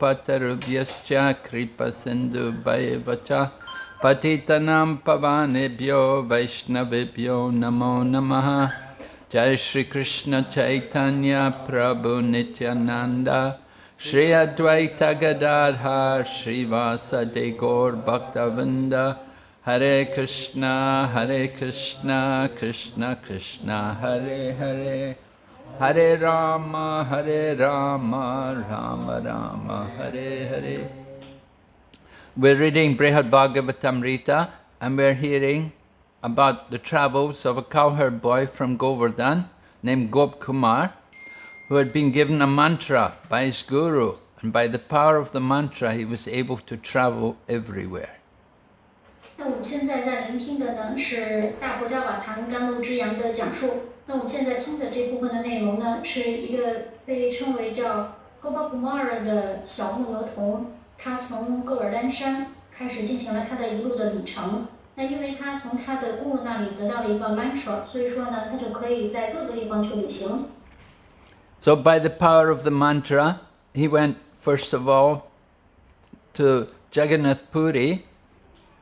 kalpatarubhyascha kripa sindhu bhayavacha patitanam pavanebhyo vaishnavebhyo namo namaha. Jai Shri Krishna Chaitanya Prabhu Nityananda Shri Advaita Gadadhar Shri Vasade Gaur Bhaktavinda Hare Krishna Krishna Krishna Hare Hare Hare Rama Rama Rama Hare Hare. We're reading Brhad Bhagavatamrta and we're hearing about the travels of a cowherd boy from Govardhan named Gop Kumar, who had been given a mantra by his guru, and by the power of the mantra he was able to travel everywhere. 那我们现在在聆听的呢是大婆加瓦唐甘露之阳的讲述。那我们现在听的这部分的内容呢，是一个被称为叫 Gopa Kumara 的小牧牛童，他从戈尔丹山开始进行了他的一路的旅程。那因为他从他的guru那里得到了一个 mantra， 所以说呢，他就可以在各个地方去旅行。So by the power of the mantra, he went first of all to Jagannath Puri,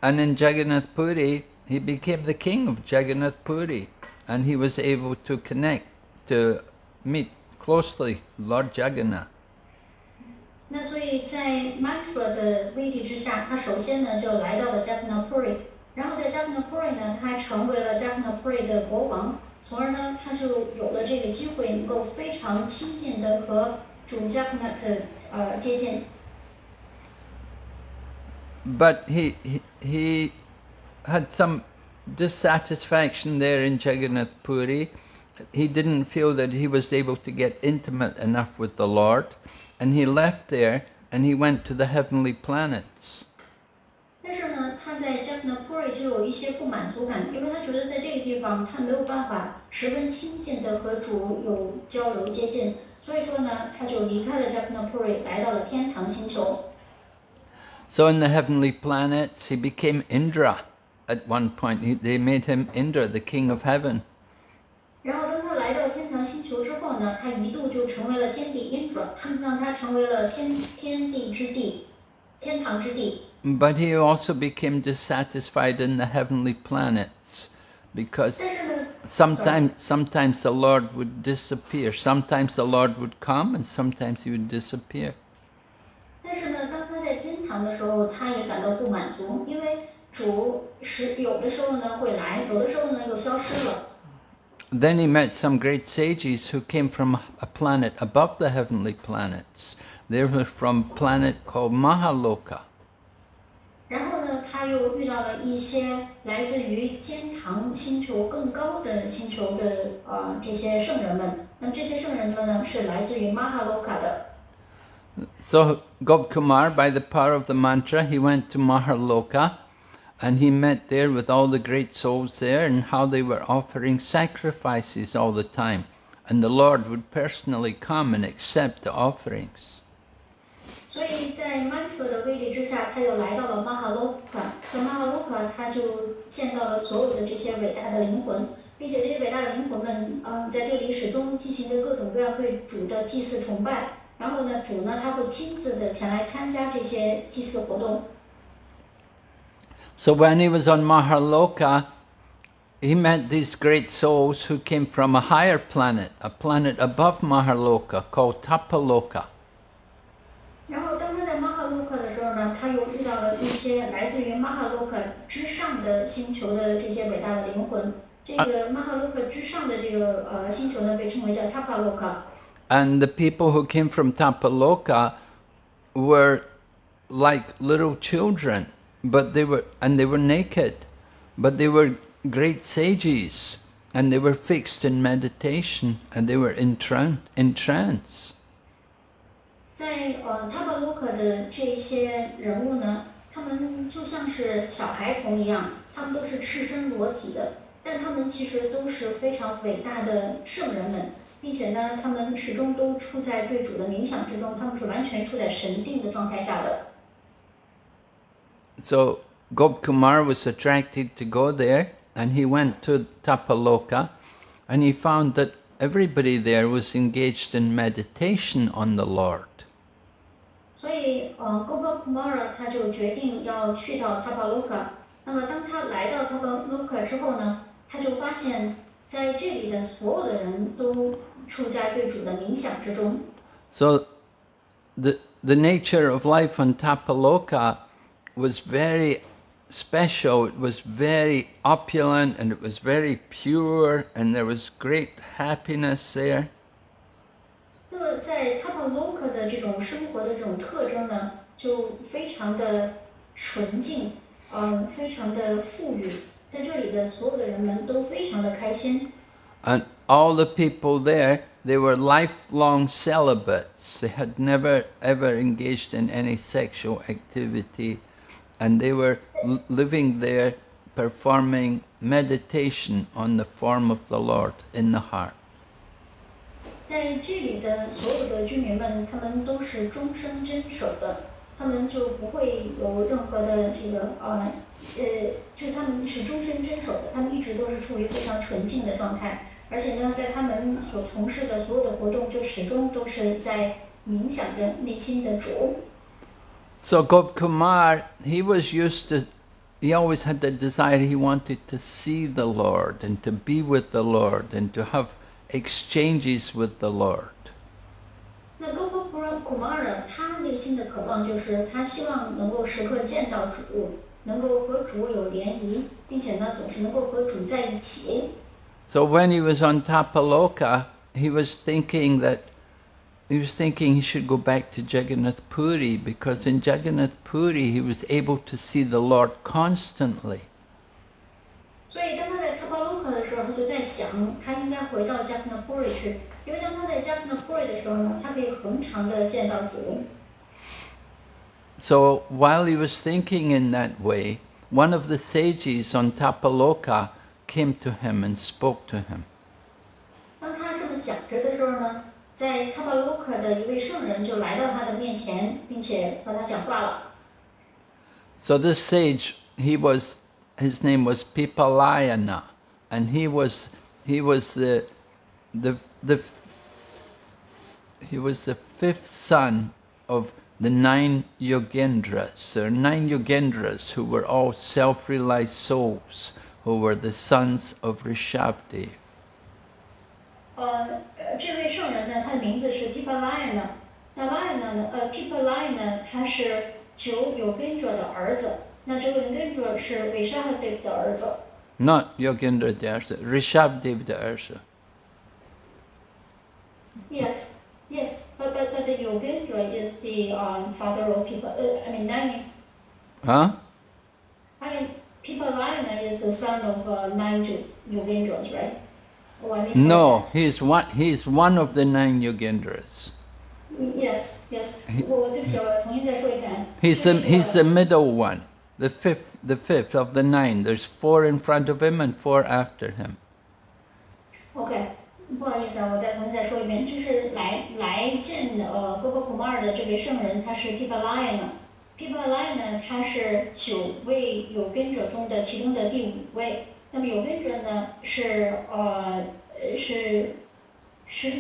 and in Jagannath Puri he became the king of Jagannath Puri, and he was able to connect, to meet closely Lord Jagannath. 那所以在 mantra 的威力之下，他首先呢就来到了 Jagannath Puri。然后在 Jagannath Puri 呢，他成为了 Jagannath Puri 的国王，从而呢，他就有了这个机会，能够非常亲近的和主 Jagannath 接近。But he had some dissatisfaction there in Jagannath Puri. He didn't feel that he was able to get intimate enough with the Lord, and he left there and he went to the heavenly planets. 但是呢，他在 Jagannath Puri 就有一些不满足感，因为他觉得在这个地方他没有办法十分亲近的和主有交流接近，所以说呢，他就离开了 Jagannath Puri， 来到了天堂星球。So in the heavenly planets, he became Indra. At one point, they made him Indra, the king of heaven. 然后当他来到天堂星球之后呢，他一度就成为了天帝 Indra， 他们让他成为了天地之地，天堂之地。But he also became dissatisfied in the heavenly planets, because sometimes the Lord would disappear. Sometimes the Lord would come and sometimes he would disappear. 但是呢，当他在天堂的时候，他也感到不满足，因为主是有的时候呢会来，有的时候呢又消失了。Then he met some great sages who came from a planet above the heavenly planets. They were from a planet called Mahaloka. 然后呢，他又遇到了一些来自于天堂星球更高的星球的这些圣人们。那这些圣人们呢，是来自于 Mahaloka 的。So Gopkumar, by the power of the mantra, he went to Mahaloka, and he met there with all the great souls there, and how they were offering sacrifices all the time, and the Lord would personally come and accept the offerings. 所以在 mantra 的威力之下，他又来到了 Mahaloka。在 Mahaloka， 他就见到了所有的这些伟大的灵魂，并且这些伟大的灵魂们，在这里始终进行着各种各样对主的祭祀崇拜。然后呢，主呢，他会亲自的前来参加这些祭祀活动。So when he was on Mahaloka, he met these great souls who came from a higher planet, a planet above Mahaloka called Tapaloka. 然后当他在 Mahaloka 的时候呢，他又遇到了一些来自于 Mahaloka 之上的星球的这些伟大的灵魂。这个 Mahaloka 之上的这个星球呢，被称为叫 Tapaloka。And the people who came from Tapaloka were like little children, but they were naked, but they were great sages, and they were fixed in meditation, and they were in trance. 在Tapaloka 的这些人物呢，他们就像是小孩童一样，他们都是赤身裸体的，但他们其实都是非常伟大的圣人们。并且呢，他们始终都处在对主的冥想之中，他们是完全处在神定的状态下的。So Gopkumar was attracted to go there, and he went to Tapaloka, and he found that everybody there was engaged in meditation on the Lord. 所以Gopakumara 他就决定要去到 Tapaloka。那么当他来到 Tapaloka 之后呢，他就发现在这里的所有的人都处在对主的冥想之中。So the nature of life on Tapaloka was very special. It was very opulent and it was very pure and there was great happiness there. 那么在 Tapaloka 的这种生活的这种特征呢，就非常的纯净，非常的富裕，在这里的所有的人们都非常的开心。And all the people there, they were lifelong celibates. They had never ever engaged in any sexual activity, and they were living there performing meditation on the form of the Lord in the heart. 在这里的所有的居民们，他们都是终身真守的，他们就不会有任何的这个就是他们是终身真守的，他们一直都是处于非常纯净的状态，而且呢，在他们所从事的所有的活动，就始终都是在冥想着内心的主。So Gopkumar, he was used to, he always had the desire, he wanted to see the Lord and to be with the Lord and to have exchanges with the Lord. 那 Gopakumara 他内心的渴望就是他希望能够时刻见到主，能够和主有联谊，并且呢总是能够和主在一起。So when he was on Tapaloka, he was thinking he should go back to Jagannath Puri because in Jagannath Puri he was able to see the Lord constantly. 所以当他在 Tapaloka 的时候，他就在想，他应该回到 Jagannath Puri 去，因为当他在 Jagannath Puri 的时候呢，他可以恒常的见到主。So while he was thinking in that way, one of the sages on Tapaloka came to him and spoke to him. 当他这么想着的时候呢，在 Tapaloka 的一位圣人就来到他的面前，并且和他讲话了。So this sage, his name was Pipalayana, and he was the fifth son of the 9 Yogendras. There are 9 Yogendras who were all self-realized souls, who were the sons of Rishabdev. 这位圣人呢，他的名字是 Pipalayana。那 Layana 呢，Pipalayana 他是9Yogendra 的儿子。那9Yogendra 是 Rishabdev 的儿子。Not Yogendra the Arsa, Rishabdev the Arsa. Yes, but the Yogendra is the father of Nani. Huh? Pipalayana is the son of 9 Yogendras, right? Oh, I missed No, that. he's one of the 9 Yogendras. Yes. 对不起，我重新再说一遍。He's the middle one, the fifth of the 9. There's 4 in front of him and 4 after him. OK， 不好意思啊，我重新再说一遍，就是来见Gopakumar 的这位圣人，他是 Pipalayana。Pipalayana 他是9位有根者中的其中的第5位。那么有根者呢是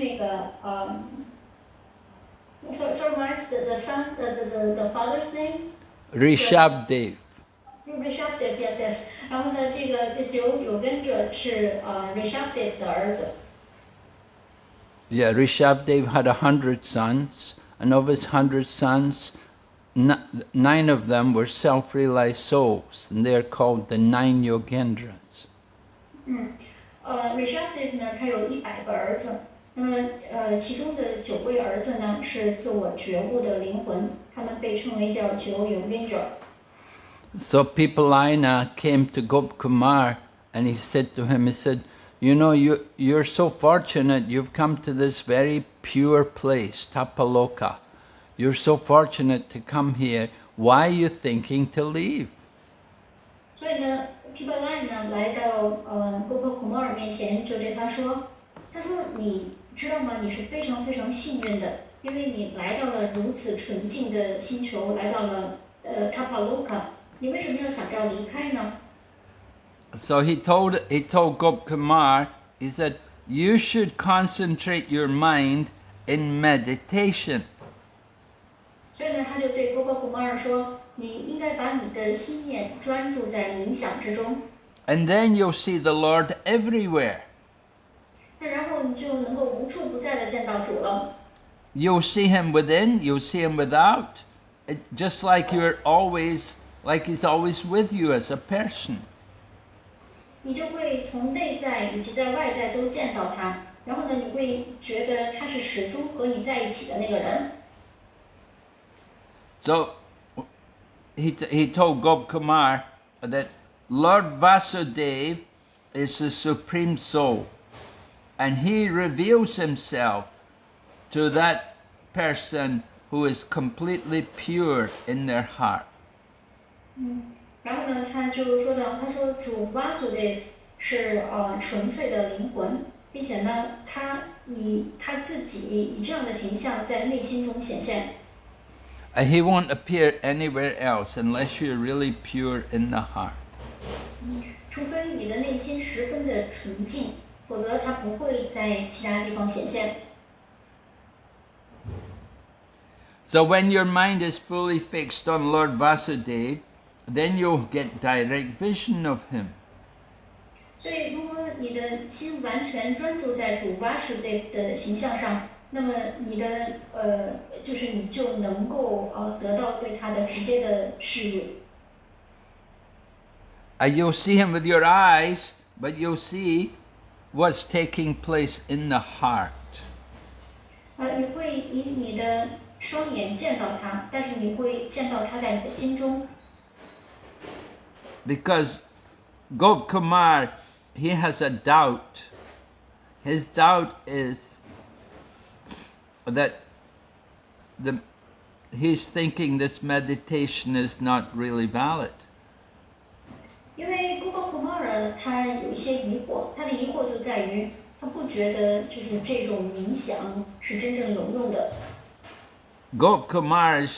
那个Sorry, Maharaj, the son, the father's name? Rishabdev. Rishabdev, yes. 然后呢，这个9有根者是Rishabdev 的儿子。Yeah, Rishabdev had 100 sons, and of his 100 sons, 9 of them were self-realized souls, and they're called the 9 Yogendras. Rishabdev 呢，他有100个儿子，那么其中的9位儿子呢是自我觉悟的灵魂，他们被称为叫9Yogendra。So Pipalayana came to Gopkumar and he said to him, he said, you know, you're so fortunate, you've come to this very pure place, Tapaloka. You're so fortunate to come here. Why are you thinking to leave? 所以呢 Pipalayana 来到Gopakumar 面前，就对他说你知道吗？你是非常非常幸运的，因为你来到了如此纯净的星球，来到了Tapaloka。你为什么要想要离开呢？ So he told Gopkumar, he said, you should concentrate your mind in meditation. 所以呢，他就对 Gopa Kumara 说：“你应该把你的心念专注在冥想之中。” And then you'll see the Lord everywhere. 那然后你就能够无处不在的见到主了。You'll see him within, you'll see him without. Just like he's always with you as a person. 你就会从内在以及在外在都见到他，然后呢，你会觉得他是始终和你在一起的那个人。So he told Gopkumar that Lord Vasudeva is the supreme soul, and he reveals himself to that person who is completely pure in their heart. 然后呢，他就说到，他说主 Vasudev 是纯粹的灵魂，并且呢，他以他自己以这样的形象在内心中显现。And he won't appear anywhere else unless you're really pure in the heart. 除非你的内心十分的纯净，否则他不会在其他地方显现。So when your mind is fully fixed on Lord Vasudeva, then you'll get direct vision of him. 所以，如果你的心完全专注在主 Vasudev 的形象上，那么你的就是你就能够得到对他的直接的视入。You'll see him with your eyes, but you'll see what's taking place in the heart. 你会以你的双眼见到他，但是你会见到他在你的心中。Because Gopkumar, he has a doubt. His doubt is that he's thinking this meditation is not really valid. 因为 Gopa Kumara 他有一些疑惑，他的疑惑就在于他不觉得就是这种冥想是真正有用的。Gopkumar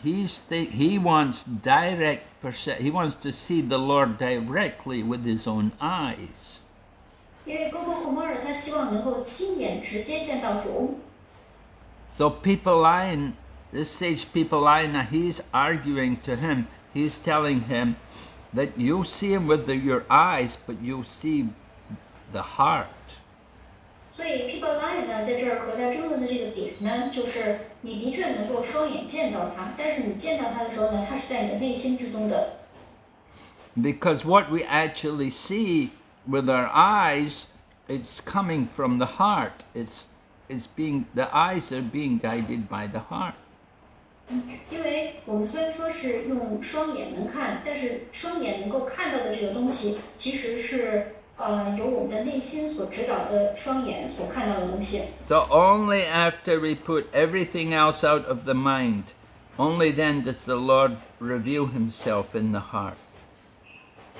he wants direct perception. He wants to see the Lord directly with his own eyes. 因为 Gopa Kumara 他希望能够亲眼直接见到主。So this sage Pipalayana, he's arguing to him. He's telling him that you'll see him with your eyes, but you'll see the heart. 所以 Pipalayana 呢，在这儿和他争论的这个点呢，就是你的确能够双眼见到他，但是你见到他的时候呢，他是在你的内心之中的。Because what we actually see with our eyes, it's coming from the heart. The eyes are being guided by the heart. 因为我们虽然说是用双眼能看，但是双眼能够看到的这个东西，其实是由我们的内心所指导的双眼所看到的东西。So only after we put everything else out of the mind, only then does the Lord reveal himself in the heart.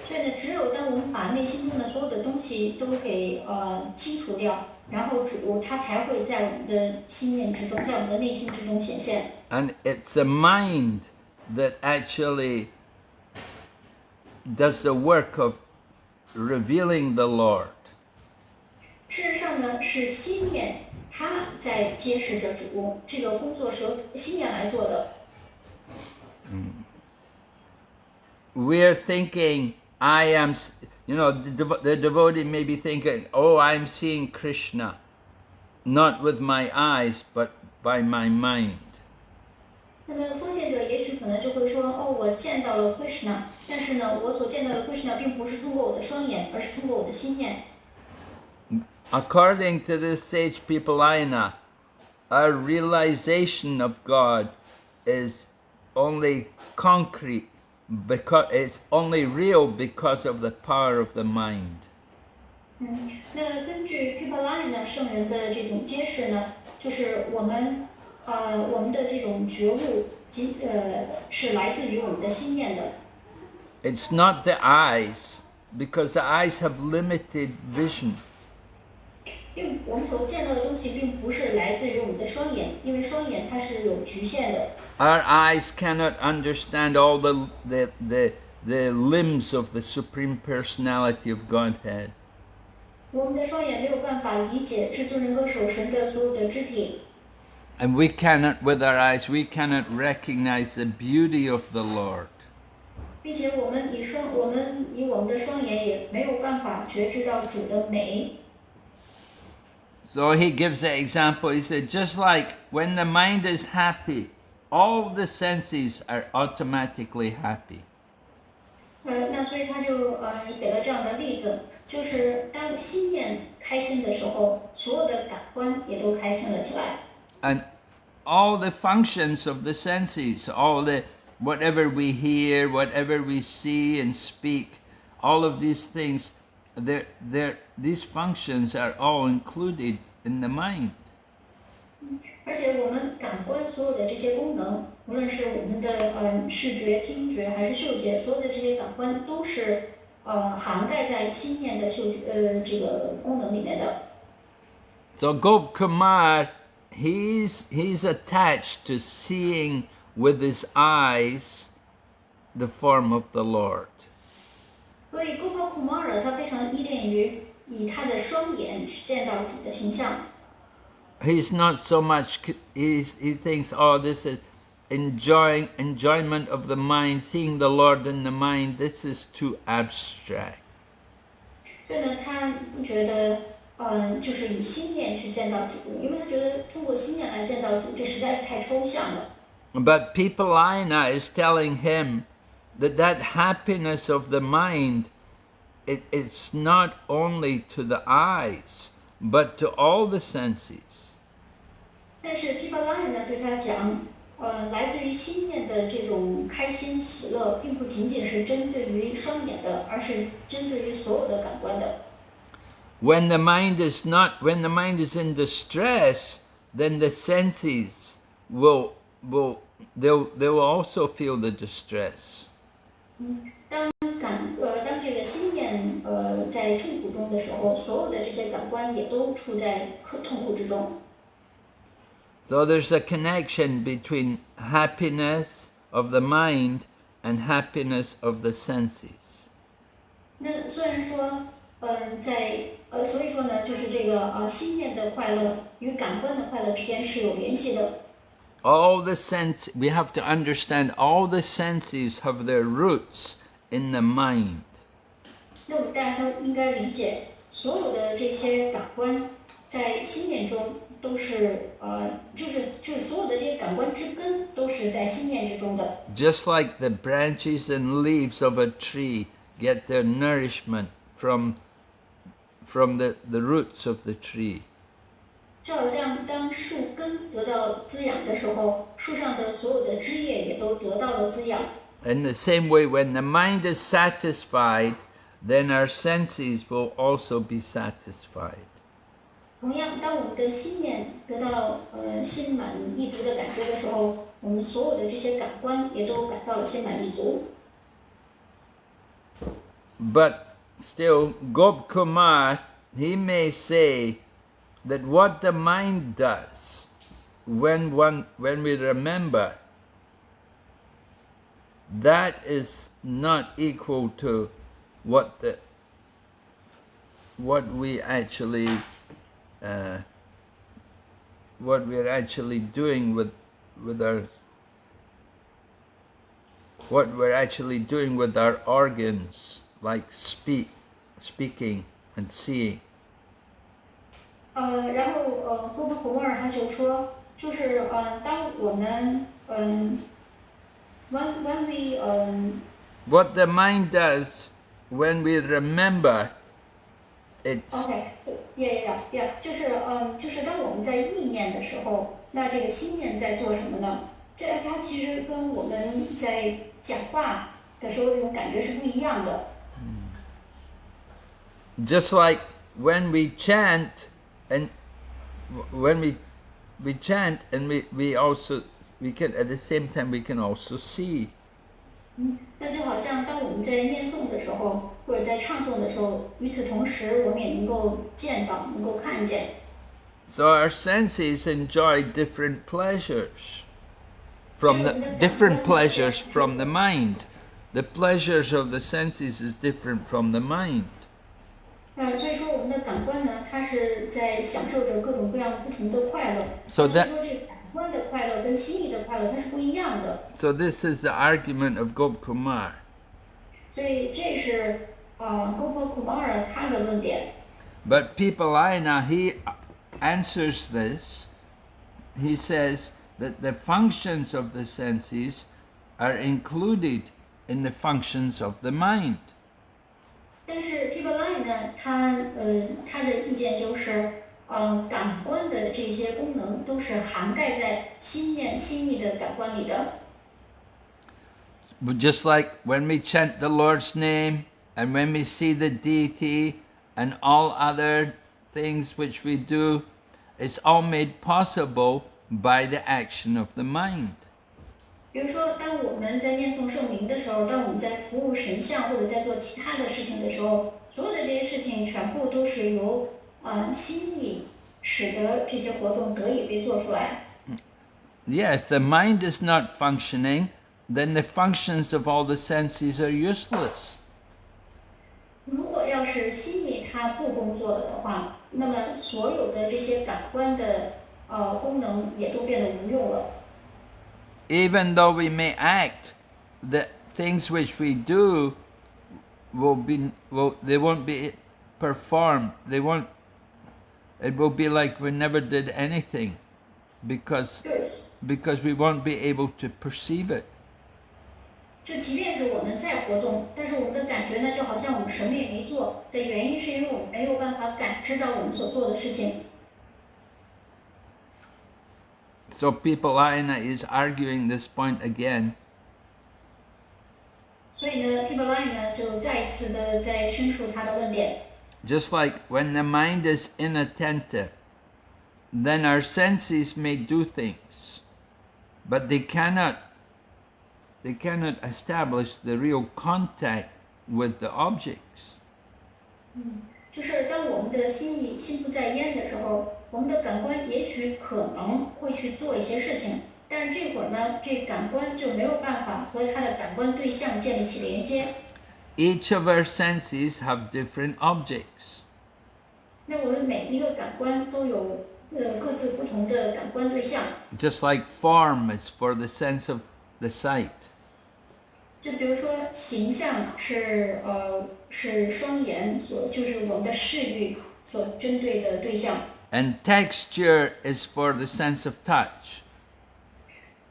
所以呢，只有当我们把内心中的所有的东西都给清除掉，然后主他才会在我们的心念之中，在我们的内心之中显现。And it's a mind that actually does the work of revealing the Lord. 事实上呢，是心念它在揭示着主，这个工作是由心念来做的。We're thinking, I am, the devotee may be thinking, oh, I'm seeing Krishna, not with my eyes, but by my mind. 那么奉献者也许可能就会说，哦，我见到了 Krishna， 但是呢，我所见到的 Krishna 并不是通过我的双眼，而是通过我的心念。According to this sage Pipalayana, our realization of God is only concrete, because it's only real because of the power of the mind. 那根据 Pipalayana 圣人的这种揭示呢，就是我们的这种觉悟，是来自于我们的心念的。It's not the eyes, because the eyes have limited vision. 因为我们所见到的东西并不是来自于我们的双眼，因为双眼它是有局限的。Our eyes cannot understand all the limbs of the Supreme Personality of Godhead. 我们的双眼没有办法理解至尊人格守神的所有的肢体。And we cannot, with our eyes, we cannot recognize the beauty of the Lord. 并且我们以我们的双眼也没有办法觉知到主的美。So he gives the example. He said, just like when the mind is happy, all the senses are automatically happy. 那所以他就给了这样的例子，就是当心念开心的时候，所有的感官也都开心了起来。And all the functions of the senses, all the whatever we hear, whatever we see and speak, all of these things, these functions are all included in the mind. 而且我们感官所有的这些功能，无论是我们的视觉、听觉还是嗅觉，所有的这些感官都是涵盖在心念的这个功能里面的。So Gop Kumar, he's attached to seeing with his eyes the form of the Lord. 所以 Gopal Kumara 他非常依恋于以他的双眼去见到主的形象。He's not so much, he thinks, oh, this is enjoyment of the mind, seeing the Lord in the mind, this is too abstract. 所以呢，他不觉得就是以心念去见到主，因为他觉得通过心念来见到主，这实在是太抽象了。But Pippalina is telling him that happiness of the mind, it's not only to the eyes, but to all the senses. 但是毗婆拉人呢对他讲，来自于心念的这种开心喜乐，并不仅仅是针对于双眼的，而是针对于所有的感官的。When the mind is in distress, then the senses will also feel the distress. 当这个心念在痛苦中的时候，所有的这些感官也都处在痛苦之中。So there's a connection between happiness of the mind and happiness of the senses. 那虽然说，所以说呢，就是这个心念的快乐与感官的快乐之间是有联系的。All the we have to understand all the senses have their roots in the mind. 那我们大家都应该理解，所有的这些感官在心念中都是就是所有的这些感官之根都是在心念之中的。Just like the branches and leaves of a tree get their nourishment from the roots of the tree. 就好像当树根得到滋养的时候，树上的所有的枝叶也都得到了滋养。In the same way, when the mind is satisfied, then our senses will also be satisfied. 同样，当我们的心念得到心满意足的感觉的时候，我们所有的这些感官也都感到了心满意足。But still, Gop Kumar, he may say that what the mind does when we remember, that is not equal to what we're actually doing with our organs, like speaking and seeing. 然后波波普莫尔他就说，就是当我们when we what the mind does when we remember, it's OK，就是当我们在意念的时候，那这个心念在做什么呢？它其实跟我们在讲话的时候这种感觉是不一样的。Just like when we chant, and when we chant, and we can at the same time we can also see. 那就好像当我们在念诵的时候，或者在唱诵的时候，与此同时，我们也能够见到，能够看见。So our senses enjoy different pleasures from the mind. The pleasures of the senses is different from the mind. 所以说我们的感官呢，它是在享受着各种各样不同的快乐。So that 所以说这个感官的快乐跟心意的快乐它是不一样的。So this is the argument of Gopkumar. 所以这是Gopal Kumara 他的论点。But Pippalaina, he answers this. He says that the functions of the senses are included in the functions of the mind. 但是 Pippalai 呢，他的意见就是，感官的这些功能都是涵盖在心念、心意的感官里的。But just like when we chant the Lord's name and when we see the deity and all other things which we do, it's all made possible by the action of the mind. 比如说，当我们在念诵圣名的时候，当我们在服务神像或者在做其他的事情的时候，所有的这些事情全部都是由心意使得这些活动得以被做出来。Yeah, if the mind is not functioning, then the functions of all the senses are useless. 如果要是心意它不工作了的话，那么所有的这些感官的功能也都变得无用了。Even though we may act, the things which we do they won't be performed. It will be like we never did anything, because we won't be able to perceive it. 就即便是我们在活动，但是我们的感觉呢，就好像我们什么也没做的原因，是因为我们没有办法感知到我们所做的事情。So Pippalaina is arguing this point again. 所以呢 Pippalai 呢就再一次的在申述他的论点。Just like when the mind is inattentive, then our senses may do things, but they cannot establish the real contact with the objects. 就是当我们的心不在焉的时候，我们的感官也许可能会去做一些事情，但是这会儿呢，这感官就没有办法和它的感官对象建立起连接。Each of our senses have different objects. 那我们每一个感官都有各自不同的感官对象。Just like form is for the sense of the sight. 就比如说形象是双眼就是我们的视域所针对的对象。And texture is for the sense of touch.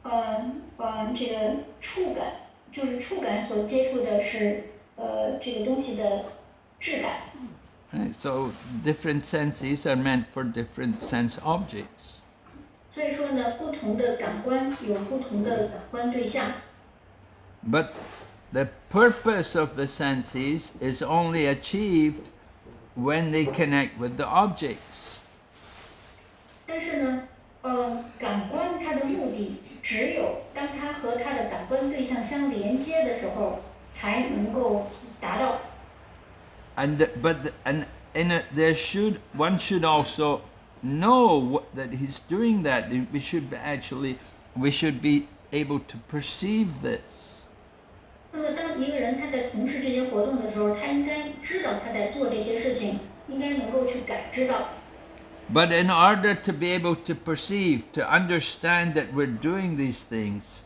这个触感就是触感所接触的是这个东西的质感。Right? So different senses are meant for different sense objects. 所以说呢，不同的感官有不同的感官对象。But the purpose of the senses is only achieved when they connect with the objects. 但是呢，感官它的目的只有当它和它的感官对象相连接的时候，才能够达到。One should also know that he's doing that. We should be able to perceive this. 那么，当一个人他在从事这些活动的时候，他应该知道他在做这些事情，应该能够去感知到。But in order to be able to perceive, to understand that we're doing these things,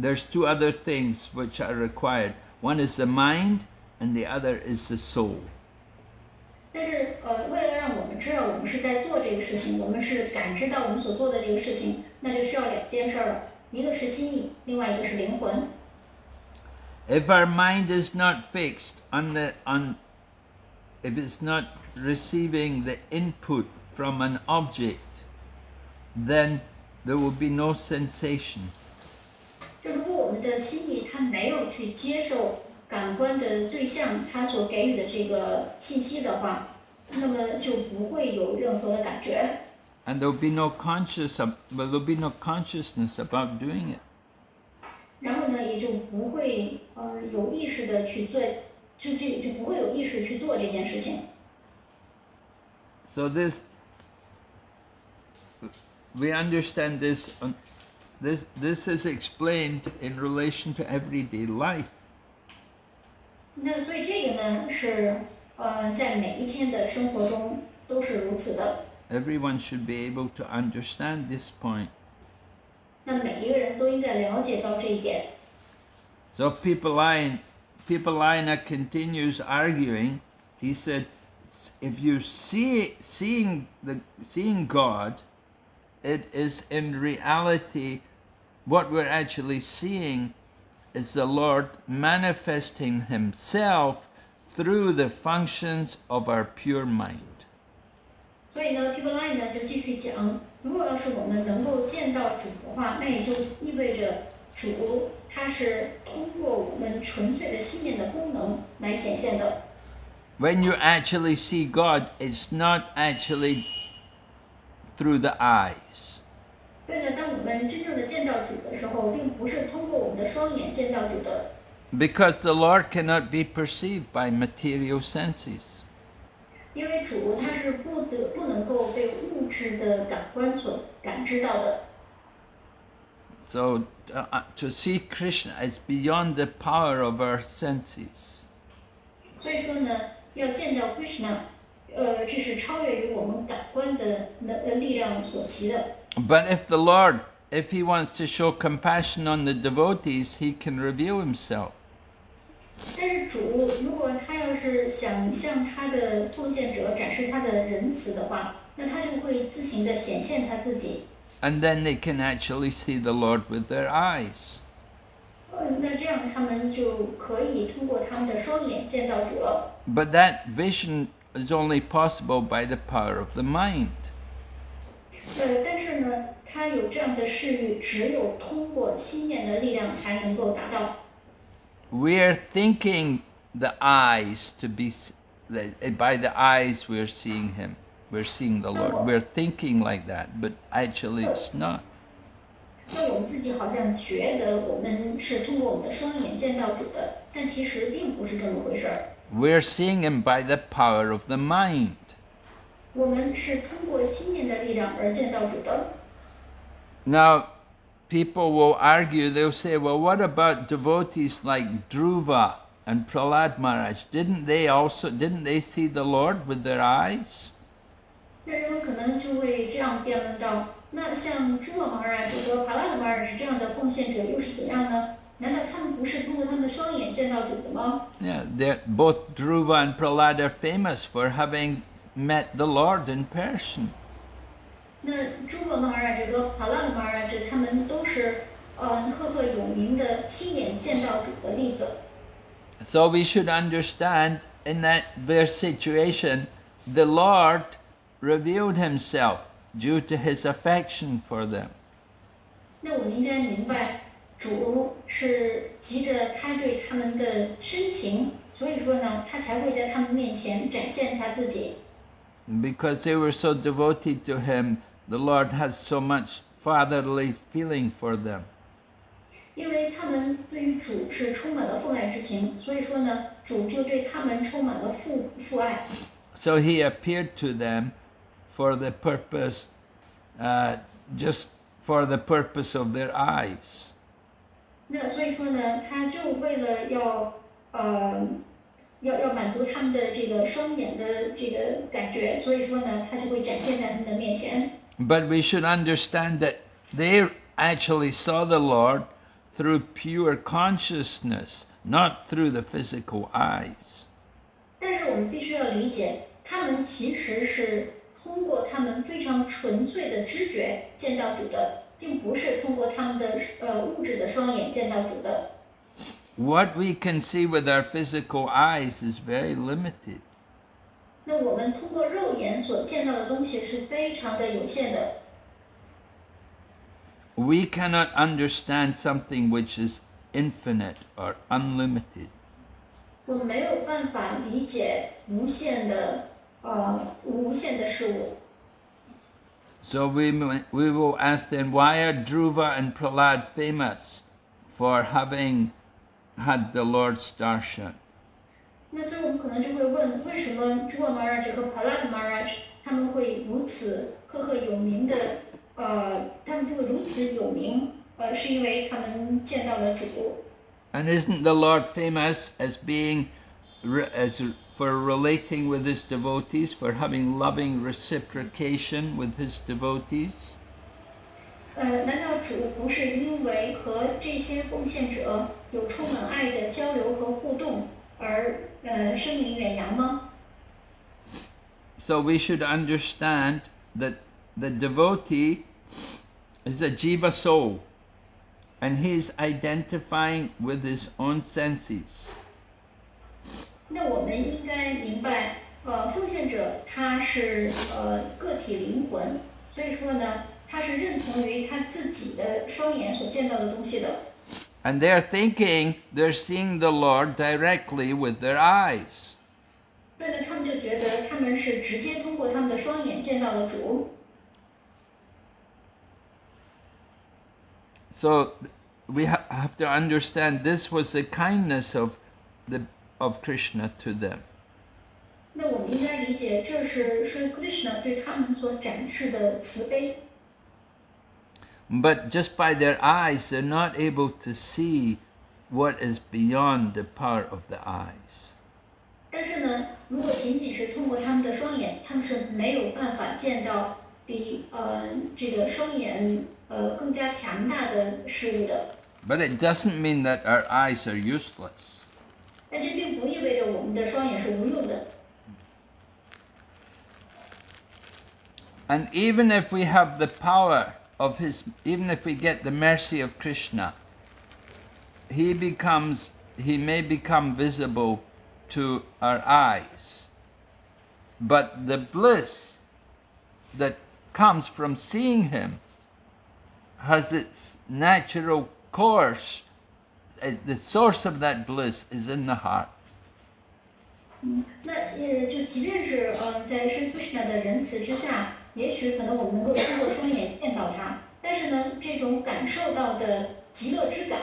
there's two other things which are required. One is the mind, and the other is the soul. 但是为了让我们知道我们是在做这个事情，我们是感知到我们所做的这个事情，那就需要两件事了，一个是心意，另外一个是灵魂。If our mind is not fixed if it's not receiving the input from an object, then there will be no sensation. 就如果我们的心意它没有去接受感官的对象他所给予的这个信息的话，那么就不会有任何的感觉。And there'll be no consciousness about doing it. 然后呢，也就不会有意识的去做，就不会有意识去做这件事情。So we understand this. This is explained in relation to everyday life. 那所以这个呢是在每一天的生活中都是如此的。Everyone should be able to understand this point. 那每一个人都应该了解到这一点。So Pipalina continues arguing. He said, if you seeing God, it is in reality what we're actually seeing is the Lord manifesting Himself through the functions of our pure mind. 所以呢 Pipalina 呢就继续讲，如果要是我们能够见到主的话，那也就意味着主他是通过我们纯粹的心念的功能来显现的。When you actually see God, it's not actually through the eyes. 所以呢，当我们真正的见到主的时候，并不是通过我们的双眼见到主的。Because the Lord cannot be perceived by material senses. 因为主他是不能够被物质的感官所感知到的。So to see Krishna is beyond the power of our senses. 所以说呢，要见到 Krishna， 这是超越于我们感官的力量所及的。But if the Lord, if He wants to show compassion on the devotees, He can reveal Himself. 但是主如果他要是想向他的奉献者展示他的仁慈的话，那他就会自行的显现他自己。And then they can actually see the Lord with their eyes. 那这样他们就可以通过他们的双眼见到主了。But that vision is only possible by the power of the mind. 但是呢，他有这样的视域，只有通过心念的力量才能够达到。We're thinking the eyes to be, by the eyes we're seeing Him. We're seeing the Lord. We're thinking like that, but actually it's not. 那我们自己好像觉得我们是通过我们的双眼见到主的，但其实并不是这么回事儿。We're seeing Him by the power of the mind. 我们是通过心念的力量而见到主的。Now, people will argue, they'll say, well, what about devotees like Dhruva and Prahlad Maharaj? Didn't they see the Lord with their eyes? 那人们可能就会这样辩论到，那像诸王马尔和帕拉的马尔这样的奉献者又是怎样呢？难道他们不是通过他们的双眼见到主的吗？ Yeah, both Dhruva and Prahlad are famous for having met the Lord in person. 那诸王马尔和帕拉的马尔他们都是赫赫有名的亲眼见到主的例子。So we should understand in their situation, the Lord revealed Himself due to His affection for them. 那我们应该明白，主是急着他对他们的深情，所以说呢，他才会在他们面前展现他自己。Because they were so devoted to Him, the Lord has so much fatherly feeling for them. 因为他们对于主是充满了父爱之情，所以说呢，主就对他们充满了父爱。So He appeared to them for the purpose, just for the purpose of their eyes. 那所以说呢，他就为了要满足他们的这个双眼的这个感觉，所以说呢，他就会展现在他们的面前。But we should understand that they actually saw the Lord through pure consciousness, not through the physical eyes. 但是我们必须要理解，他们其实是通过他们非常纯粹的知觉见到主的，并不是通过他们的物质的双眼见到主的。What we can see with our physical eyes is very limited. 那我们通过肉眼所见到的东西是非常的有限的。We cannot understand something which is infinite or unlimited. 我们没有办法理解无限的事物。So we will ask then, why are Dhruva and Prahlad famous for having had the Lord's darshan? 那所以我们可能就会问，为什么诸王马尔和帕拉的马尔他们会如此赫赫有名的？他们就会如此有名，是因为他们见到了主。And isn't the Lord famous as being, for relating with His devotees, for having loving reciprocation with His devotees? 难道主不是因为和这些奉献者有充满爱的交流和互动而声名远扬吗？ So we should understand that the devotee is a jiva soul, and he's identifying with his own senses. 那我们应该明白，奉献者他是个体灵魂，所以说呢，他是认同于他自己的双眼所见到的东西的。And they're thinking they're seeing the Lord directly with their eyes. 所以呢，他们就觉得他们是直接通过他们的双眼见到了主。So we have to understand this was the kindness of Krishna to them. 那我们应该理解，这是Sri Krishna 对他们所展示的慈悲。But just by their eyes, they're not able to see what is beyond the power of the eyes. 但是呢，如果仅仅是通过他们的双眼，他们是没有办法见到比这个双眼更加强大的事物的。But it doesn't mean that our eyes are useless. 但这并不意味着我们的双眼是无用的。And even if we have the power of even if we get the mercy of Krishna, he may become visible to our eyes. But the bliss that comes from seeing him has its natural course. The source of that bliss is in the heart. 那就即便是在Sri Krishna 的仁慈之下，也许可能我们能够通过双眼见到他，但是呢，这种感受到的极乐之感，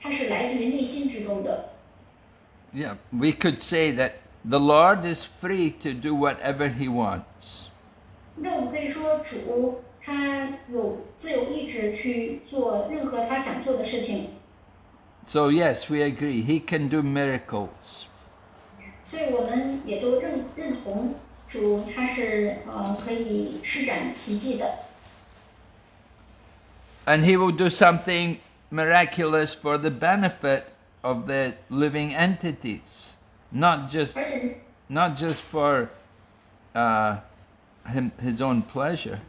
它是来自于内心之中的。Yeah, we could say that the Lord is free to do whatever he wants. 那我们可以说，主他有自由意志去做任何他想做的事情。So yes, we agree, he can do miracles. 所以我们也都认同主他是可以施展奇迹的。And he will do something miraculous for the benefit of the living entities, not just for his own pleasure.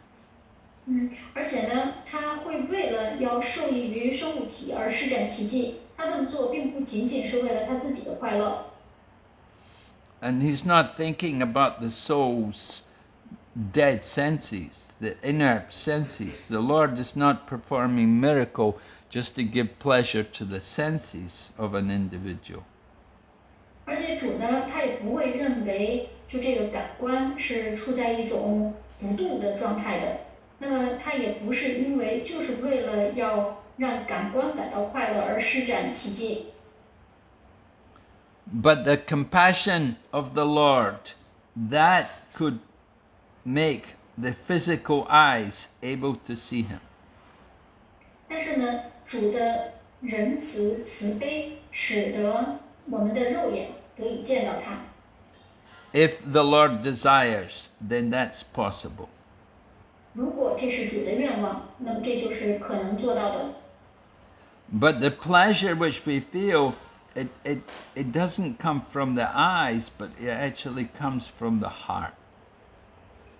而且呢，他会为了要受益于生物体而施展奇迹。他这么做并不仅仅是为了他自己的快乐。And he's not thinking about the soul's dead senses, the inert senses. The Lord is not performing miracle just to give pleasure to the senses of an individual. 而且主呢，他也不会认为就这个感官是处在一种不动的状态的。那么他也不是因为就是为了要让感官感到快乐而施展奇迹。But the compassion of the Lord, that could make the physical eyes able to see him. 但是呢，主的仁慈慈悲使得我们的肉眼得以见到他。If the Lord desires, then that's possible. 如果这是主的愿望，那么这就是可能做到的。But the pleasure which we feel, it doesn't come from the eyes, but it actually comes from the heart.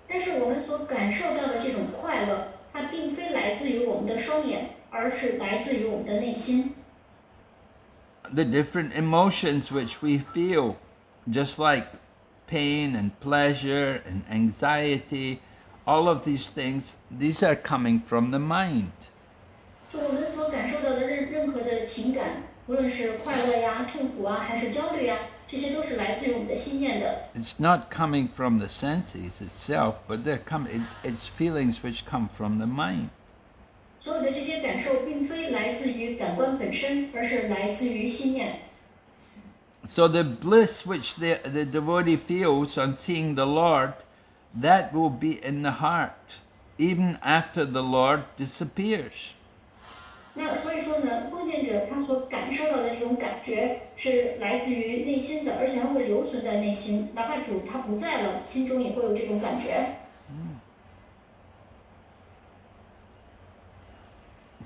但是我们所感受到的这种快乐，它并非来自于我们的双眼，而是来自于我们的内心。The different emotions which we feel, just like pain and pleasure and anxiety, all of these things, these are coming from the mind. 就我们所感受到的任何的情感，无论是快乐呀、痛苦啊，还是焦虑呀，这些都是来自于我们的心念的。It's not coming from the senses itself, but it's feelings which come from the mind. 所有的这些感受并非来自于感官本身，而是来自于心念。So the bliss which the devotee feels on seeing the Lord, that will be in the heart, even after the Lord disappears. 那所以说呢，奉献者他所感受到的这种感觉是来自于内心的，而且还会留存在内心，哪怕主他不在了，心中也会有这种感觉。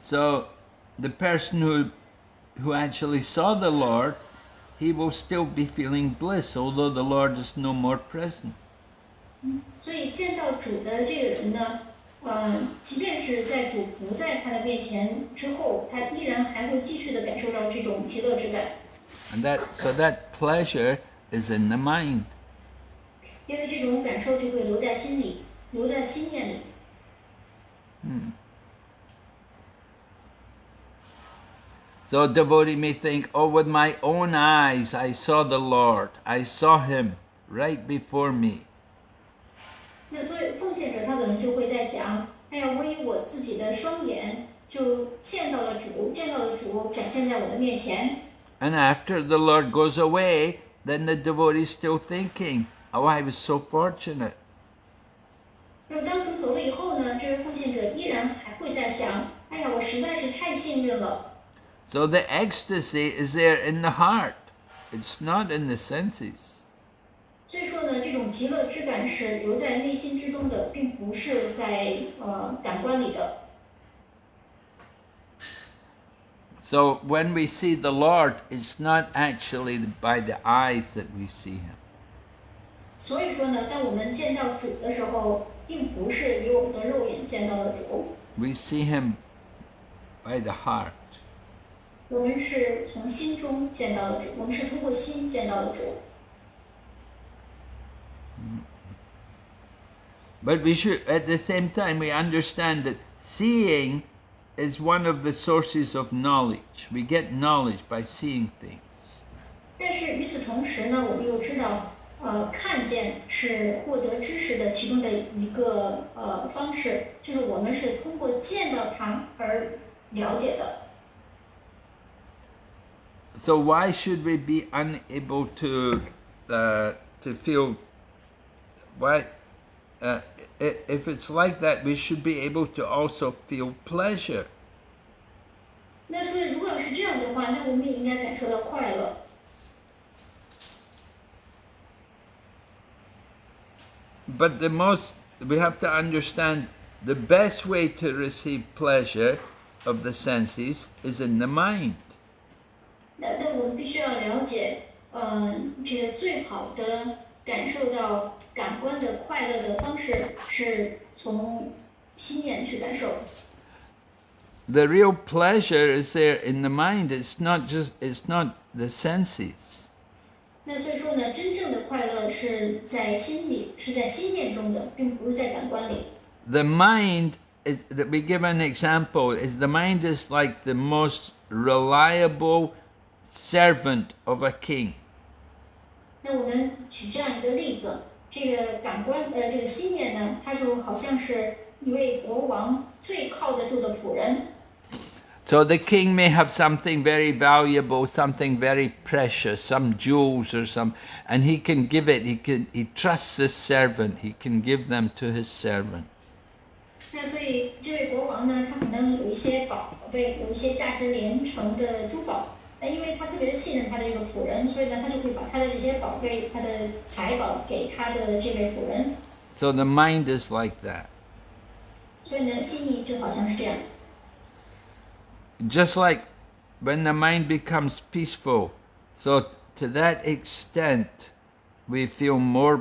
So the person who actually saw the Lord, he will still be feeling bliss, although the Lord is no more present. 所以见到主的这个人呢，即便是在主不在他的面前之后，他依然还会继续的感受到这种极乐之感。And so that pleasure is in the mind. 因为这种感受就会留在心里，留在心念里。So a devotee may think, oh, with my own eyes I saw the Lord. I saw him right before me. 那作为奉献者，他可能就会在讲，哎呀，我以我自己的双眼就见到了主，见到了主展现在我的面前。And after the Lord goes away, then the devotee is still thinking, oh, I was so fortunate. 那当主走了以后呢，这位奉献者依然还会在想，哎呀，我实在是太幸运了。So the ecstasy is there in the heart. It's not in the senses. 所以说呢，这种极乐之感是留在内心之中的，并不是在感官里的。So when we see the Lord, it's not actually by the eyes that we see him. 所以说呢，当我们见到主的时候，并不是以我们的肉眼见到了主。We see him by the heart. 我们是从心中见到了主，我们是通过心见到了主。But we should, at the same time, we understand that seeing is one of the sources of knowledge. We get knowledge by seeing things. 但是与此同时呢，我们又知道，看见是获得知识的其中的一个方式，就是我们是通过见到它而了解的。So why should we be unable to feel? Why? If it's like that, we should be able to also feel pleasure. 那说如果要是这样的话，那我们也应该感受到快乐。But we have to understand the best way to receive pleasure of the senses is in the mind. 但我们必须要了解，这个最好的感受到感官的快乐的方式是从心念去感受。The real pleasure is there in the mind. It's not the senses. 那所以说呢，真正的快乐是在心里，是在心念中的，并不是在感官里。The mind is that we give an example. Is the mind is like the most reliable servant of a king. 那我们举这样一个例子，这个感官这个心念呢，它就好像是一位国王最靠得住的仆人。So the king may have something very valuable, something very precious, some jewels or and he can give it. He trusts his servant. He can give them to his servant. 那所以这位国王呢，他可能有一些宝贝，有一些价值连城的珠宝。那因为他特别的信任他的这个仆人，所以呢，他就会把他的这些宝贝、他的财宝给他的这位仆人。So the mind is like that. 所以呢，心意就好像是这样。Just like when the mind becomes peaceful, so to that extent, we feel more.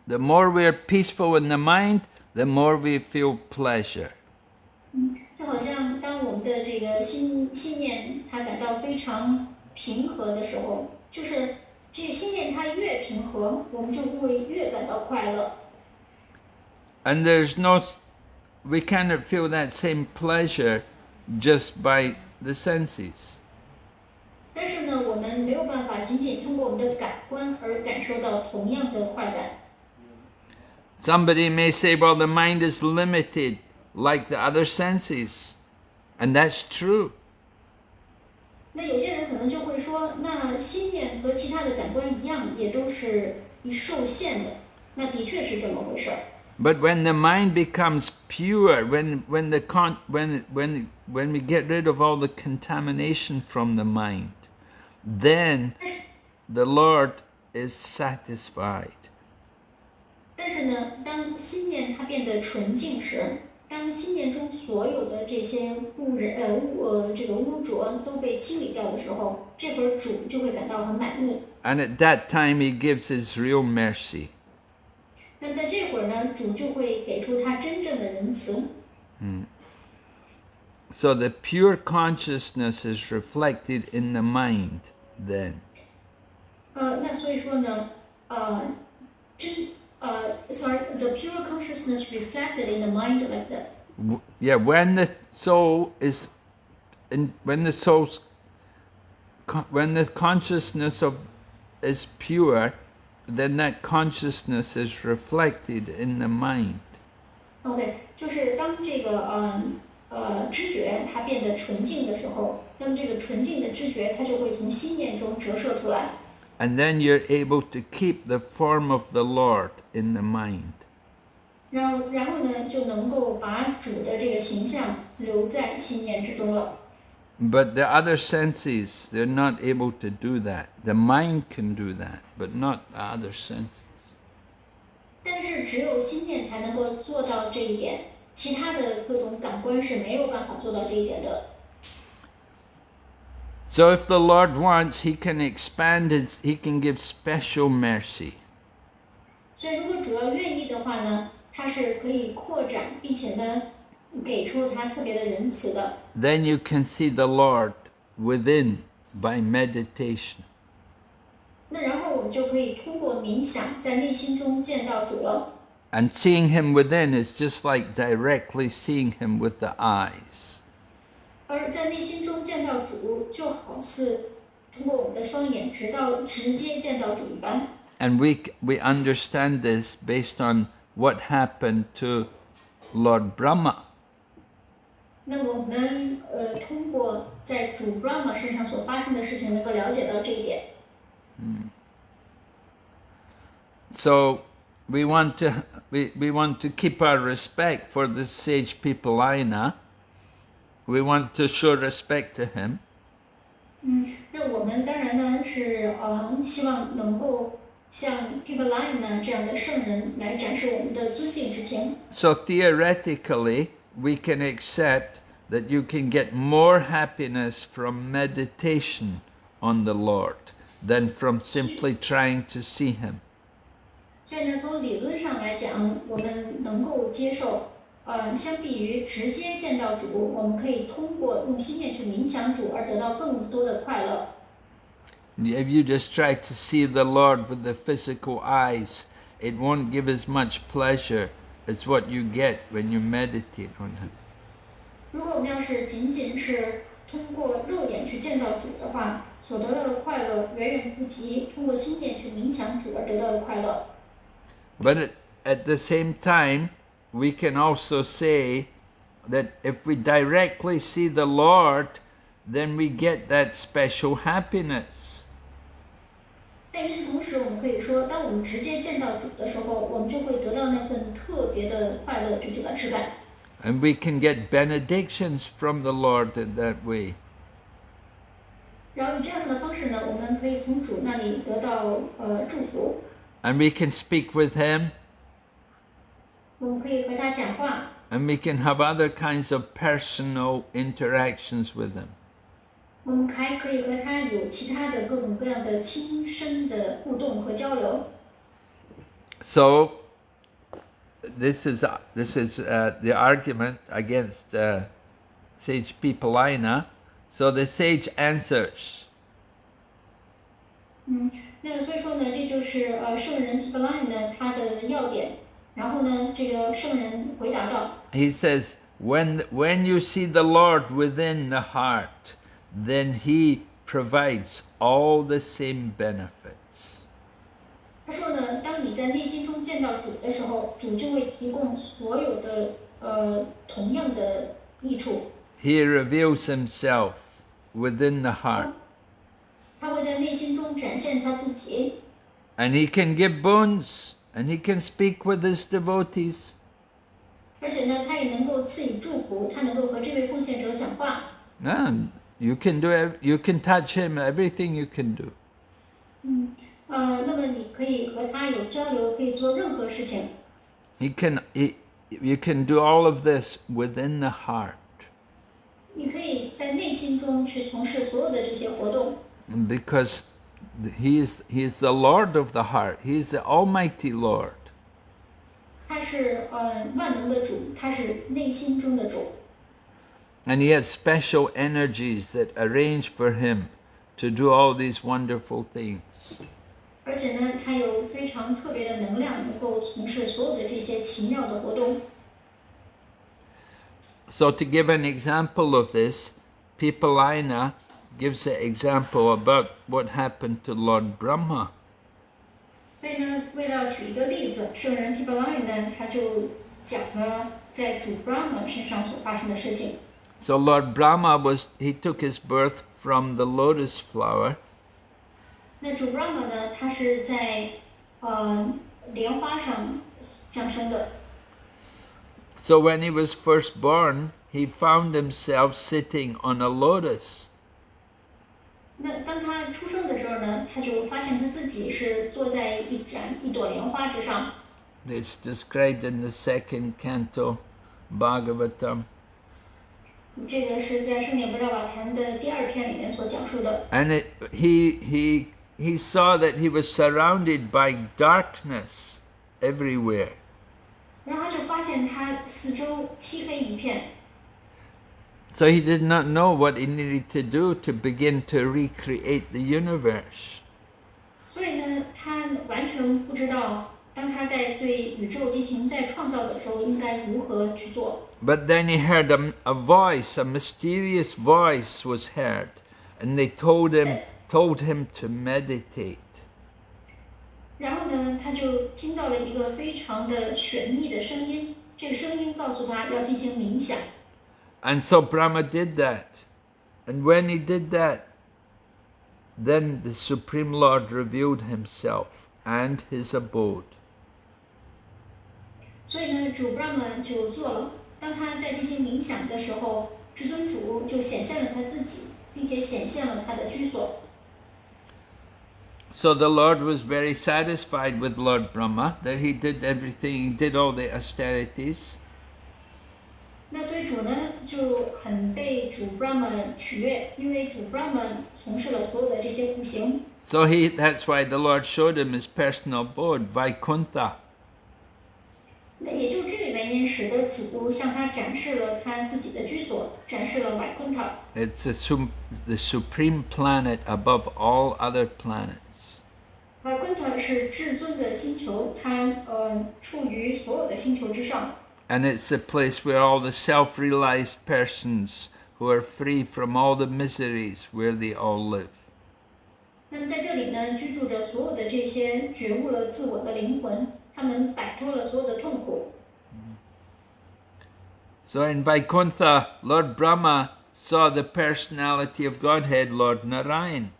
The more we are peaceful in the mind, the more we feel pleasure. 就好像当我们的这个信念它感到非常平和的时候，就是这个心念它越平和，我们就会越感到快乐。And we cannot feel that same pleasure just by the senses. 但是呢，我们没有办法仅仅通过我们的感官而感受到同样的快感。Somebody may say, well, the mind is limited like the other senses. And that's true. 那有些人可能就会说，那心念和其他的感官一样，也都是受限的。那的确是这么回事。But when the mind becomes pure, when we get rid of all the contamination from the mind, then the Lord is satisfied. 但是呢，当心念它变得纯净时，当心念中所有的这些这个污浊都被清理掉的时候，这会儿主就会感到很满意。And at that time he gives his real mercy. 那在这会儿呢，主就会给出他真正的仁慈。So the pure consciousness is reflected in the mind then. 那所以说呢，the pure consciousness reflected in the mind like that. Yeah, when the soul is, when the consciousness is pure, then that consciousness is reflected in the mind. OK， 就是当这个知觉它变得纯净的时候，那么这个纯净的知觉它就会从心念中折射出来。And then you're able to keep the form of the Lord in the mind. 然后呢，就能够把主的这个形象留在心念之中了。But the other senses, they're not able to do that. The mind can do that, but not the other senses. 但是只有心念才能够做到这一点，其他的各种感官是没有办法做到这一点的。So if the Lord wants, he can expand he can give special mercy. 所以如果主要愿意的话呢，他是可以扩展，并且呢，给出他特别的仁慈的。Then you can see the Lord within by meditation. 那然后我们就可以通过冥想，在内心中见到主了。And seeing him within is just like directly seeing him with the eyes. 而在内心中见到主，就好似通过我们的双眼直接见到主一般。And we understand this based on what happened to Lord Brahma. 那我们通过在主 Brahma 身上所发生的事情，能够了解到这一点。So we want to keep our respect for the sage Pipalina. We want to show respect to him. 那我们当然呢是希望能够像 Pipalina 这样的圣人来展示我们的尊敬之情。So theoretically, we can accept that you can get more happiness from meditation on the Lord than from simply trying to see him. 所以呢，从理论上来讲，我们能够接受，相比于直接见到主，我们可以通过用心念去冥想主而得到更多的快乐。If you just try to see the Lord with the physical eyes, it won't give as much pleasure as what you get when you meditate on him. 如果我们要是仅仅是通过肉眼去见到主的话，所得到的快乐远远不及通过心念去冥想主而得到的快乐。But at the same time, we can also say that if we directly see the Lord, then we get that special happiness. 但与此同时，我们可以说，当我们直接见到主的时候，我们就会得到那份特别的快乐之感之感。And we can get benedictions from the Lord in that way. 然后以这样的方式呢，我们可以从主那里得到祝福。And we can speak with him. 我们可以和他讲话。And we can have other kinds of personal interactions with him. 我们还可以和他有其他的各种各样的亲身的互动和交流。So, this is the argument against sage Pipalina. So the sage answers. 那所以说呢，这就是圣人 Pipalina 呢他的要点。然后呢，这个圣人回答道 He says, when you see the Lord within the heart, then he provides all the same benefits. 他说呢，当你在内心中见到主的时候，主就会提供所有的同样的益处。He reveals himself within the heart. 他会在内心中展现他自己。And he can give boons, and he can speak with his devotees. 而且呢，他也能够赐予祝福，他能够和这位奉献者讲话。And you can touch him, everything you can do. 那么你可以和他有交流，可以做任何事情。you can do all of this within the heart. 你可以在内心中去从事所有的这些活动， Because he is the Lord of the heart. He is the Almighty Lord. 他是万能的主，他是内心中的主。 And he has special energies that arrange for him to do all these wonderful things. 而且呢，他有非常特别的能量，能够从事所有的这些奇妙的活动。 So to give an example of this, Pipalina gives an example about what happened to Lord Brahma. 所以呢，为了举一个例子，圣人 Pipalani 呢，他就讲了在主 Brahma 身上所发生的事情。 So Lord Brahma he took his birth from the lotus flower. 那主 Brahma 呢，他是在莲花上降生的。 So when he was first born, he found himself sitting on a lotus. 那当他出生的时候呢，他就发现他自己是坐在一朵莲花之上。 It's described in the second canto, Bhagavatam. 这个是在圣典不达瓦坛的第2篇里面所讲述的。 And he saw that he was surrounded by darkness everywhere. 然后他就发现他四周漆黑一片， So he did not know what he needed to do to begin to recreate the universe. 所以呢，他完全不知道，当他在对宇宙进行再创造的时候，应该如何去做。 But then he heard a voice, a mysterious voice was heard, and they told him to meditate. 然后呢，他就听到了一个非常的玄秘的声音，这个声音告诉他要进行冥想。 And so Brahma did that. And when he did that, then the Supreme Lord revealed himself and his abode. 所以呢，主 Brahma 就做了。当他在进行冥想的时候，至尊主就显现了他自己，并且显现了他的居所。 So the Lord was very satisfied with Lord Brahma, that he did everything, he did all the austerities. 那所以主呢就很被主 Brahma 取悦，因为主 Brahma 从事了所有的这些苦行。 So that's why the Lord showed him his personal abode, Vaikuntha. 那也就这个原因，使得主向他展示了他自己的居所，展示了 Vaikuntha。 It's the supreme planet above all other planets. Vaikuntha 是至尊的星球，它处于所有的星球之上。 And it's the place where all the self-realized persons who are free from all the miseries, where they all live. 那么在这里呢，居住着所有的这些觉悟了自我的灵魂，他们摆脱了所有的痛苦。 So in Vaikuntha, Lord Brahma saw the personality of Godhead, Lord Narayan.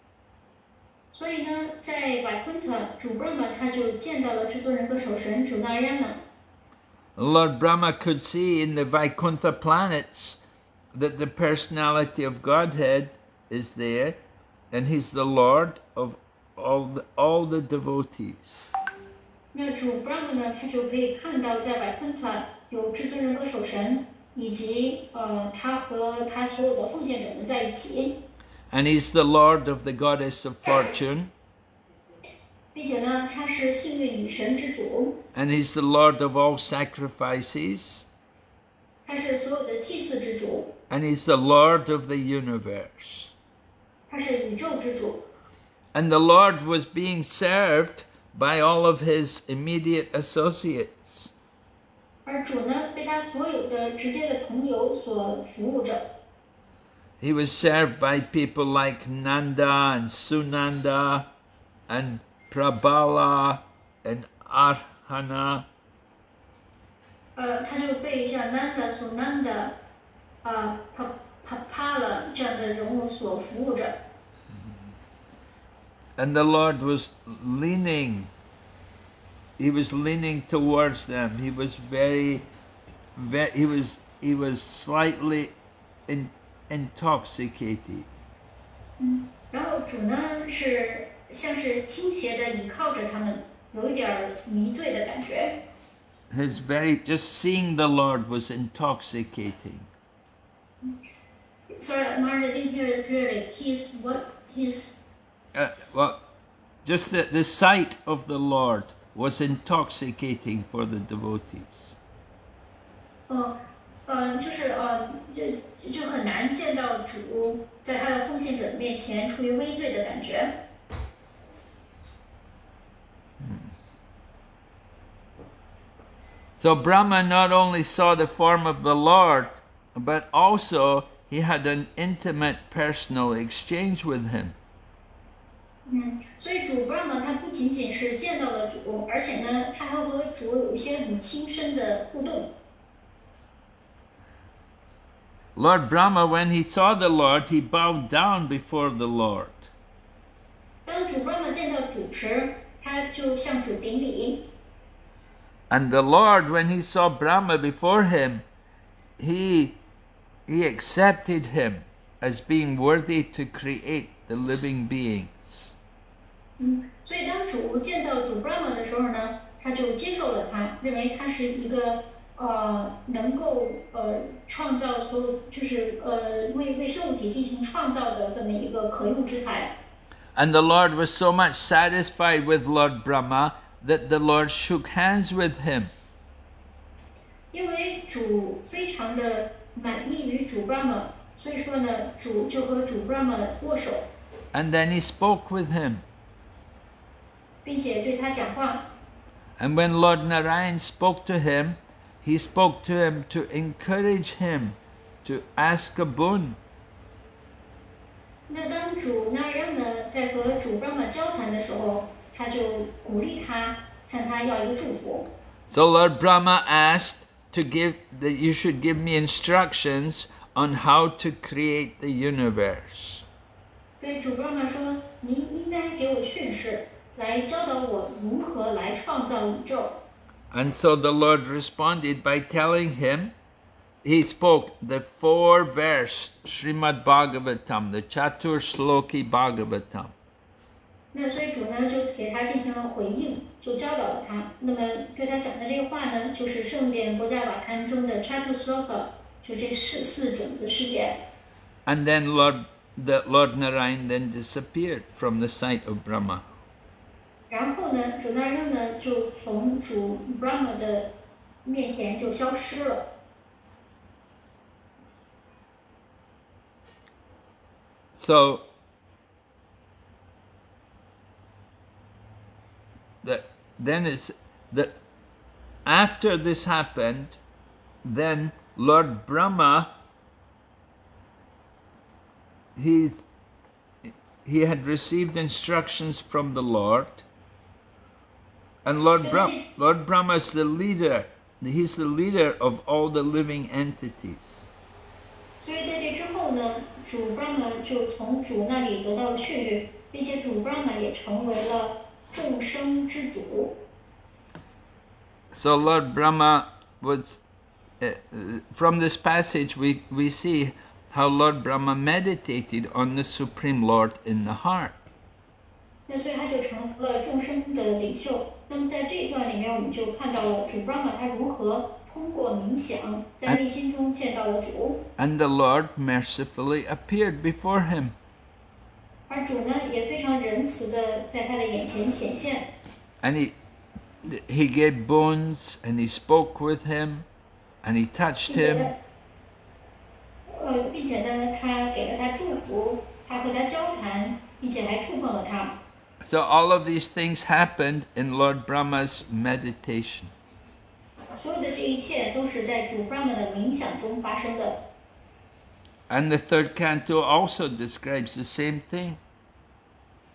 所以呢，在 Vaikuntha 主 Brahma 他就见到了至尊人格守神主 Narayana。 Lord Brahma could see in the Vaikuntha planets that the personality of Godhead is there, and he's the Lord of all the devotees. 那主 Brahma 呢，他就可以看到在 Vaikuntha 有至尊人格守神，以及他和他所有的奉献者们在一起。 And he's the Lord of the goddess of fortune. 并且呢，他是幸运女神之主。 And he's the Lord of all sacrifices. 他是所有的祭祀之主。 And he's the Lord of the universe. 他是宇宙之主。 And the Lord was being served by all of his immediate associates. 而主呢，被他所有的直接的同游所服务着。 He was served by people like Nanda and Sunanda and Prabhala and Arhana. 他就被像 Nanda、Sunanda、Papala 这样的人物所服务着。 And the Lord was leaning. He was leaning towards them. He was he was slightly intoxicated. 然后主呢像是倾斜的倚靠着他们，有一点迷醉的感觉。just seeing the Lord was intoxicating. Sorry, Maharaj, I didn't hear it clearly. Well, just the sight of the Lord was intoxicating for the devotees. 就很难见到主在他的奉献者面前处于微醉的感觉。So Brahma not only saw the form of the Lord, but also he had an intimate personal exchange with him. 所以主 Brahma 他不仅仅是见到了主，而且呢，他还和主有一些很亲身的互动。Lord Brahma, when he saw the Lord, he bowed down before the Lord. 当主 Brahma 见到主时，他就向主顶礼。And the Lord, when he saw Brahma before him, he accepted him as being worthy to create the living beings. 所以当主见到主 Brahma 的时候呢，他就接受了他，认为他是一个能够创造所有就是为生物体进行创造的这么一个可用之才。And the Lord was so much satisfied with Lord Brahma that the Lord shook hands with him. 因为主非常的满意于主 Brahma， 所以说呢，主就和主 Brahma 握手。And then he spoke with him. 并且对他讲话。And when Lord Narayan spoke to him, he spoke to him to encourage him to ask a boon. 那当主 Narayan 呢在和主 Brahma 交谈的时候，他就鼓励他，向他要一个祝福。So Lord Brahma asked that you should give me instructions on how to create the universe. 所以主 Brahma 说：“您应该给我训示，来教导我如何来创造宇宙。” And so the Lord responded by telling him, he spoke the 4-verse Srimad Bhagavatam, the Chatur Shloki Bhagavatam. 那所以主呢就给他进行了回应，就教导了他。那么对他讲的这个话呢，就是圣典国家瓦坛中的 Chatur Shloka， 就这4种子世界。And then Lord Narayan then disappeared from the sight of Brahma. 然后呢，主 Narayan 呢就从主 Brahma 的面前就消失了。So after this happened, then Lord Brahma he had received instructions from the Lord, and Lord Brahma is the leader. He's the leader of all the living entities. 所以在这之后呢，主 Brahma 就从主那里得到了训谕，并且主 Brahma 也成为了众生之主。So Lord Brahma was, from this passage we see how Lord Brahma meditated on the Supreme Lord in the heart. 那所以他就成了众生的领袖。那么在这一段里面，我们就看到了主 Brahma 他如何通过冥想，在内心中见到了主。And the Lord mercifully appeared before him. 而主呢，也非常仁慈的在他的眼前显现。And he gave boons, and he spoke with him, and he touched him. 并且呢，他给了他祝福，他和他交谈，并且还触碰了他。So all of these things happened in Lord Brahma's meditation. 所有的这一切都是在主 Brahma 的冥想中发生的。And the 3rd canto also describes the same thing.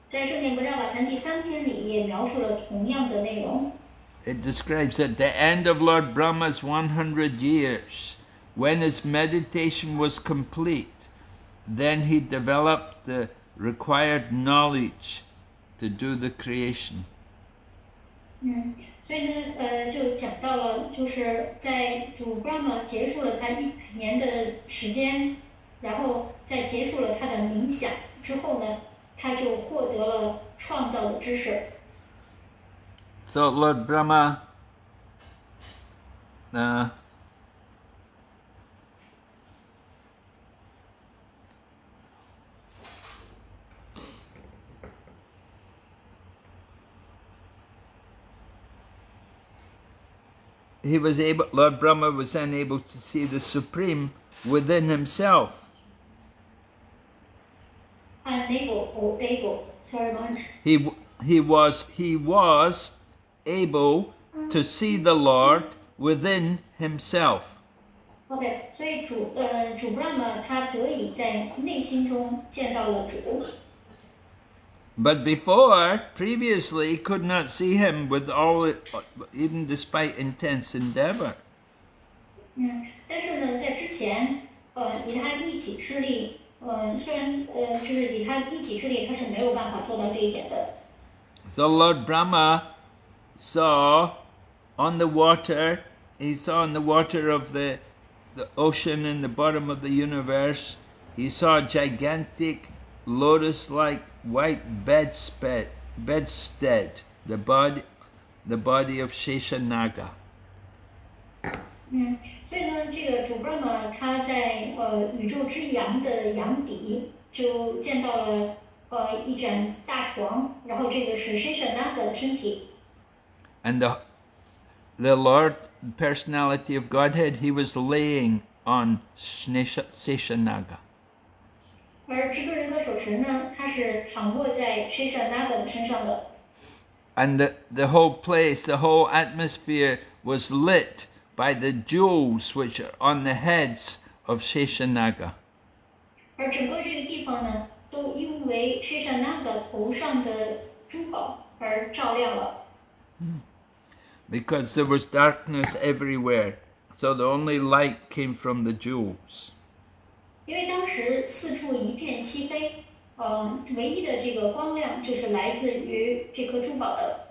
在圣典国家瓦坛第3篇里也描述了同样的内容。It describes at the end of Lord Brahma's 100 years, when his meditation was complete, then he developed the required knowledge to do the creation. 所以呢，就讲到了，就是在主 Brahma 结束了他100年的时间，然后在结束了他的冥想之后呢，他就获得了创造的知识。So Lord Brahma Lord Brahma was then able to see the Supreme within himself. Able. Sorry, Maharaj. He was able to see the Lord within himself. OK， 所以主 Brahma 他得以在内心中见到了主。But previously, he could not see him with even despite intense endeavor. 但是呢，在之前，以他一己之力，虽然就是以他一己之力，他是没有办法做到这一点的。So Lord Brahma saw on the water, he saw on the water of the ocean in the bottom of the universe, he saw a gigantic lotus-like white bedstead, the body of Sheshanaga. 所以呢，这个主 Brahma 他在宇宙之阳的阳底就见到了一盏大床，然后这个是 Sheshanaga 的身体。And the Lord, personality of Godhead, he was laying on Sheshanaga. 而制作人格手持呢，他是躺卧在 Sheshanaga 的身上的。And the whole place, the whole atmosphere was lit by the jewels which are on the heads of Sheshanaga. 而整个这个地方呢，都因为 Sheshanaga 头上的珠宝而照亮了。Because there was darkness everywhere, so the only light came from the jewels. 因为当时四处一片漆黑，唯一的这个光亮就是来自于这颗珠宝的。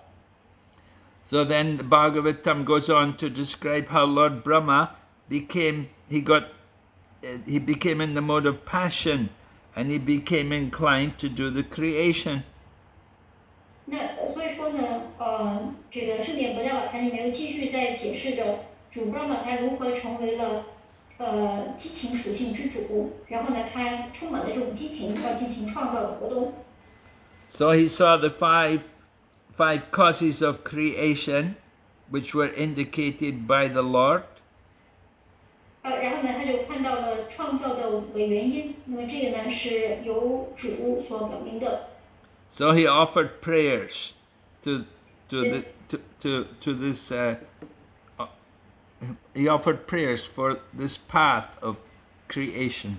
So then the Bhagavatam goes on to describe how Lord Brahma became in the mode of passion, and he became inclined to do the creation. 那所以说呢，这个圣典博伽瓦坛里面又继续在解释着主 Brahma 他如何成为了激情属性之主，然后呢，他充满了这种激情，要进行创造的活动。So he saw the five causes of creation, which were indicated by the Lord. 然后呢，他就看到了创造的5个原因。那么这个呢，是由主所表明的。So he offered prayers to this. He offered prayers for this path of creation.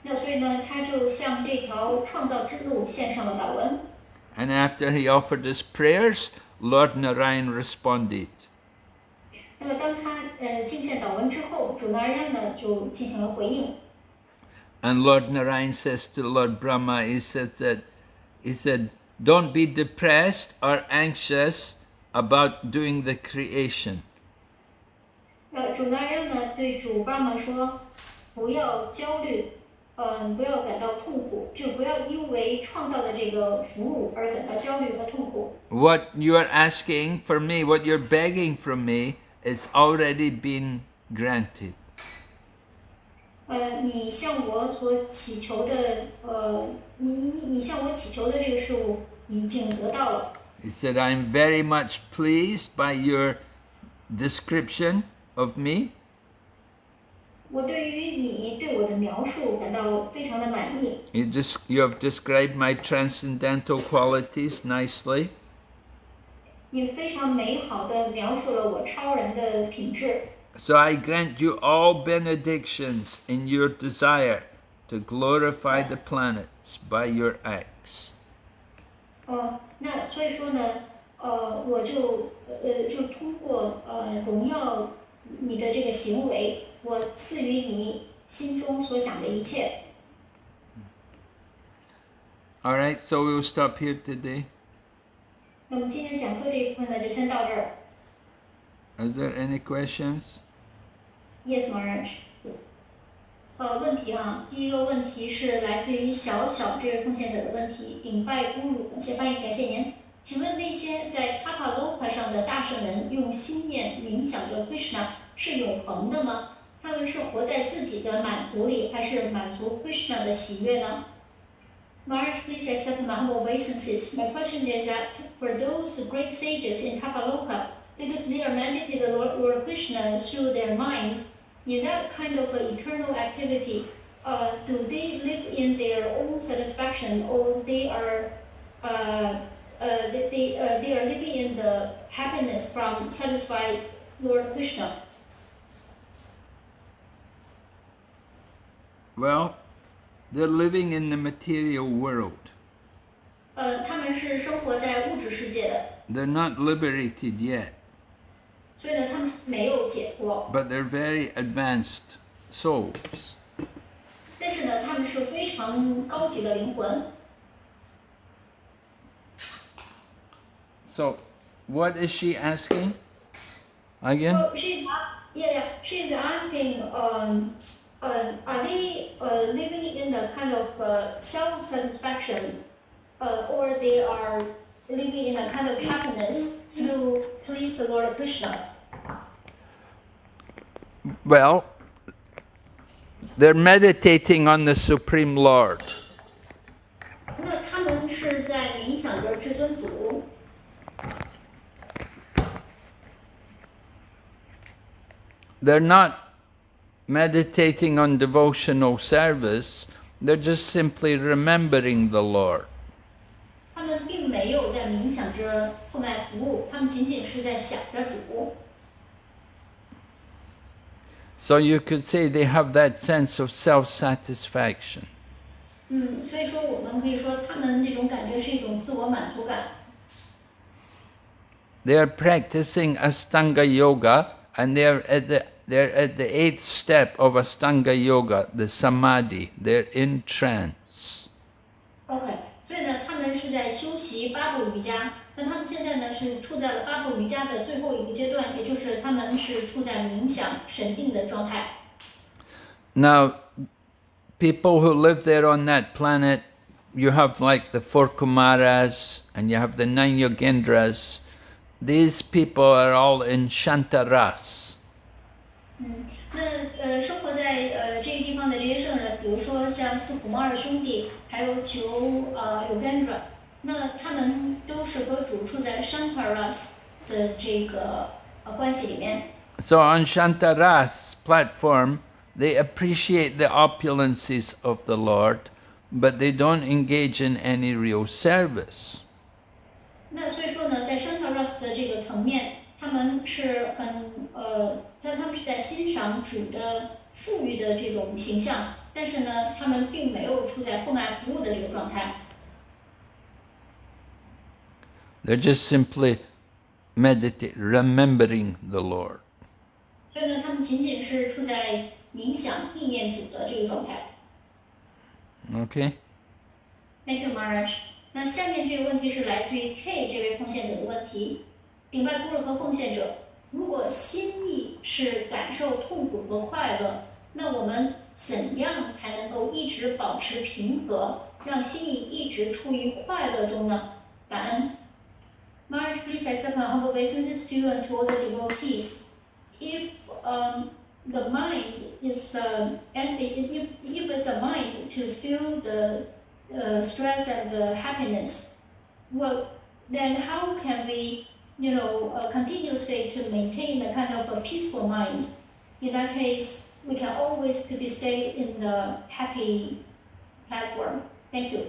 那所以呢，他就向这条创造之路献上了祷文。And after he offered his prayers, Lord Narayan responded. 那么当他敬献祷文之后，主 Narayan 呢就进行了回应。And Lord Narayan says to Lord Brahma, he said, don't be depressed or anxious about doing the creation. 主 Narayan 呢对主 Brahma 说，不要焦虑，不要感到痛苦，就不要因为创造的这个服务而感到焦虑和痛苦。What you are asking for me, what you're begging from me, is already been granted. 你向我所祈求的，你向我祈求的这个事物已经得到了。He said, I'm very much pleased by your description of me. 我对于你对我的描述感到非常的满意。You have described my transcendental qualities nicely. 你非常美好的描述了我超人的品质。So I grant you all benedictions in your desire to glorify the planets by your acts. 那所以说呢，我就通过荣耀你的这个行为，我赐予你心中所想的一切。All right, so we will stop here today. 那么今天讲课这一部分呢，就先到这儿。Is there any questions? Yes, Maharaj. 问题啊，第一个问题是来自于小小这位奉献者的问题，顶拜咕噜，感谢翻译，感谢您。请问那些在 Papa Loka 上的的大圣人用心念冥想着 Krishna 是永恒的吗？他们是活在自己的满足里，还是满足 Krishna 的喜悦呢？ Maharaj, please accept my humble obeisances. My question is that for those great sages in Tapaloka, because they are meditating Lord Krishna through their mind, is that kind of an eternal activity? Do they live in their own satisfaction, or they are living in the happiness from satisfied Lord Krishna? Well, they're living in the material world. 他们是生活在物质世界的。They're not liberated yet. 所以呢，他们没有解脱。But they're very advanced souls. 但是呢，他们是非常高级的灵魂。So, what is she asking? Again? Well, she's asking, are they living in a kind of self-satisfaction, or they are living in a kind of happiness to please the Lord Krishna? Well, they're meditating on the Supreme Lord. 那他们是在冥想着至尊主。They're not meditating on devotional service, they're just simply remembering the Lord. 他们并没有在冥想着奉爱服务，他们仅仅是在想着主。So you could say they have that sense of self-satisfaction. 所以说我们可以说他们那种感觉是一种自我满足感。They are practicing Astanga Yoga, and they're at the 8th step of Astanga Yoga, the Samadhi. They're in trance. OK， 所以呢，他们是在修习八部瑜伽。那他们现在呢是处在了八部瑜伽的最后一个阶段，也就是他们是处在冥想神定的状态。Now, people who live there on that planet, you have like the 4 Kumaras, and you have the 9 Yogendras. These people are all in Shantaras. 那生活在这个地方的这些圣人，比如说像四普摩尔兄弟，还有9Yogendra， 那他们都是和主处在 Shantaras 的这个关系里面。So on Shantaras platform, they appreciate the opulences of the Lord, but they don't engage in any real service. 那所以说呢，在 Shantaras 的这个层面，他们是他们是在欣赏主的富裕的这种形象，但是呢，他们并没有处在奉爱服务的这个状态。They're just simply remembering the Lord. 所以呢，他们仅仅是处在冥想意念主的这个状态。Okay? Thank you, Maharaj. 那下面这个问题是来自于 K 这位奉献者的问题。顶拜般若和奉献者，如果心意是感受痛苦和快乐，那我们怎样才能够一直保持平和，让心意一直处于快乐中呢？感恩。Maharaj, please accept my humble obeisances to you and to all the devotees. If the mind is if it's a mind to feel the stress and the happiness, well, then how can we, continuously to maintain a kind of a peaceful mind? In that case, we can always to be stay in the happy platform. Thank you.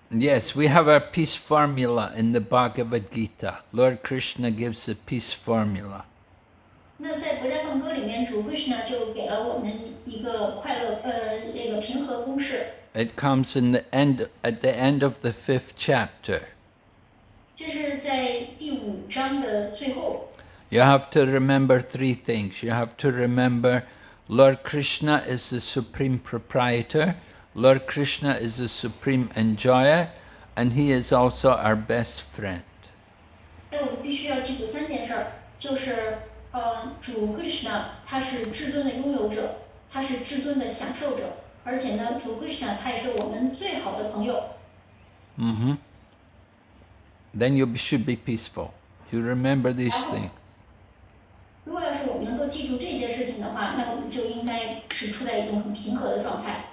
Yes, we have our peace formula in the Bhagavad Gita. Lord Krishna gives the peace formula. 那在国家梵歌里面，主 Krishna 就给了我们一个快乐这个平和公式。It comes at the end of the 5th chapter. 这是在第5章的最后。You have to remember 3 things. You have to remember Lord Krishna is the supreme proprietor, Lord Krishna is the supreme enjoyer, and he is also our best friend. 但我们必须要记住3件事儿，就是主 Krishna 他是至尊的拥有者，他是至尊的享受者，而且呢，主 Krishna 他也是我们最好的朋友。Then you should be peaceful. You remember these things. 如果要是我们能够记住这些事情的话，那我们就应该是处在一种很平和的状态。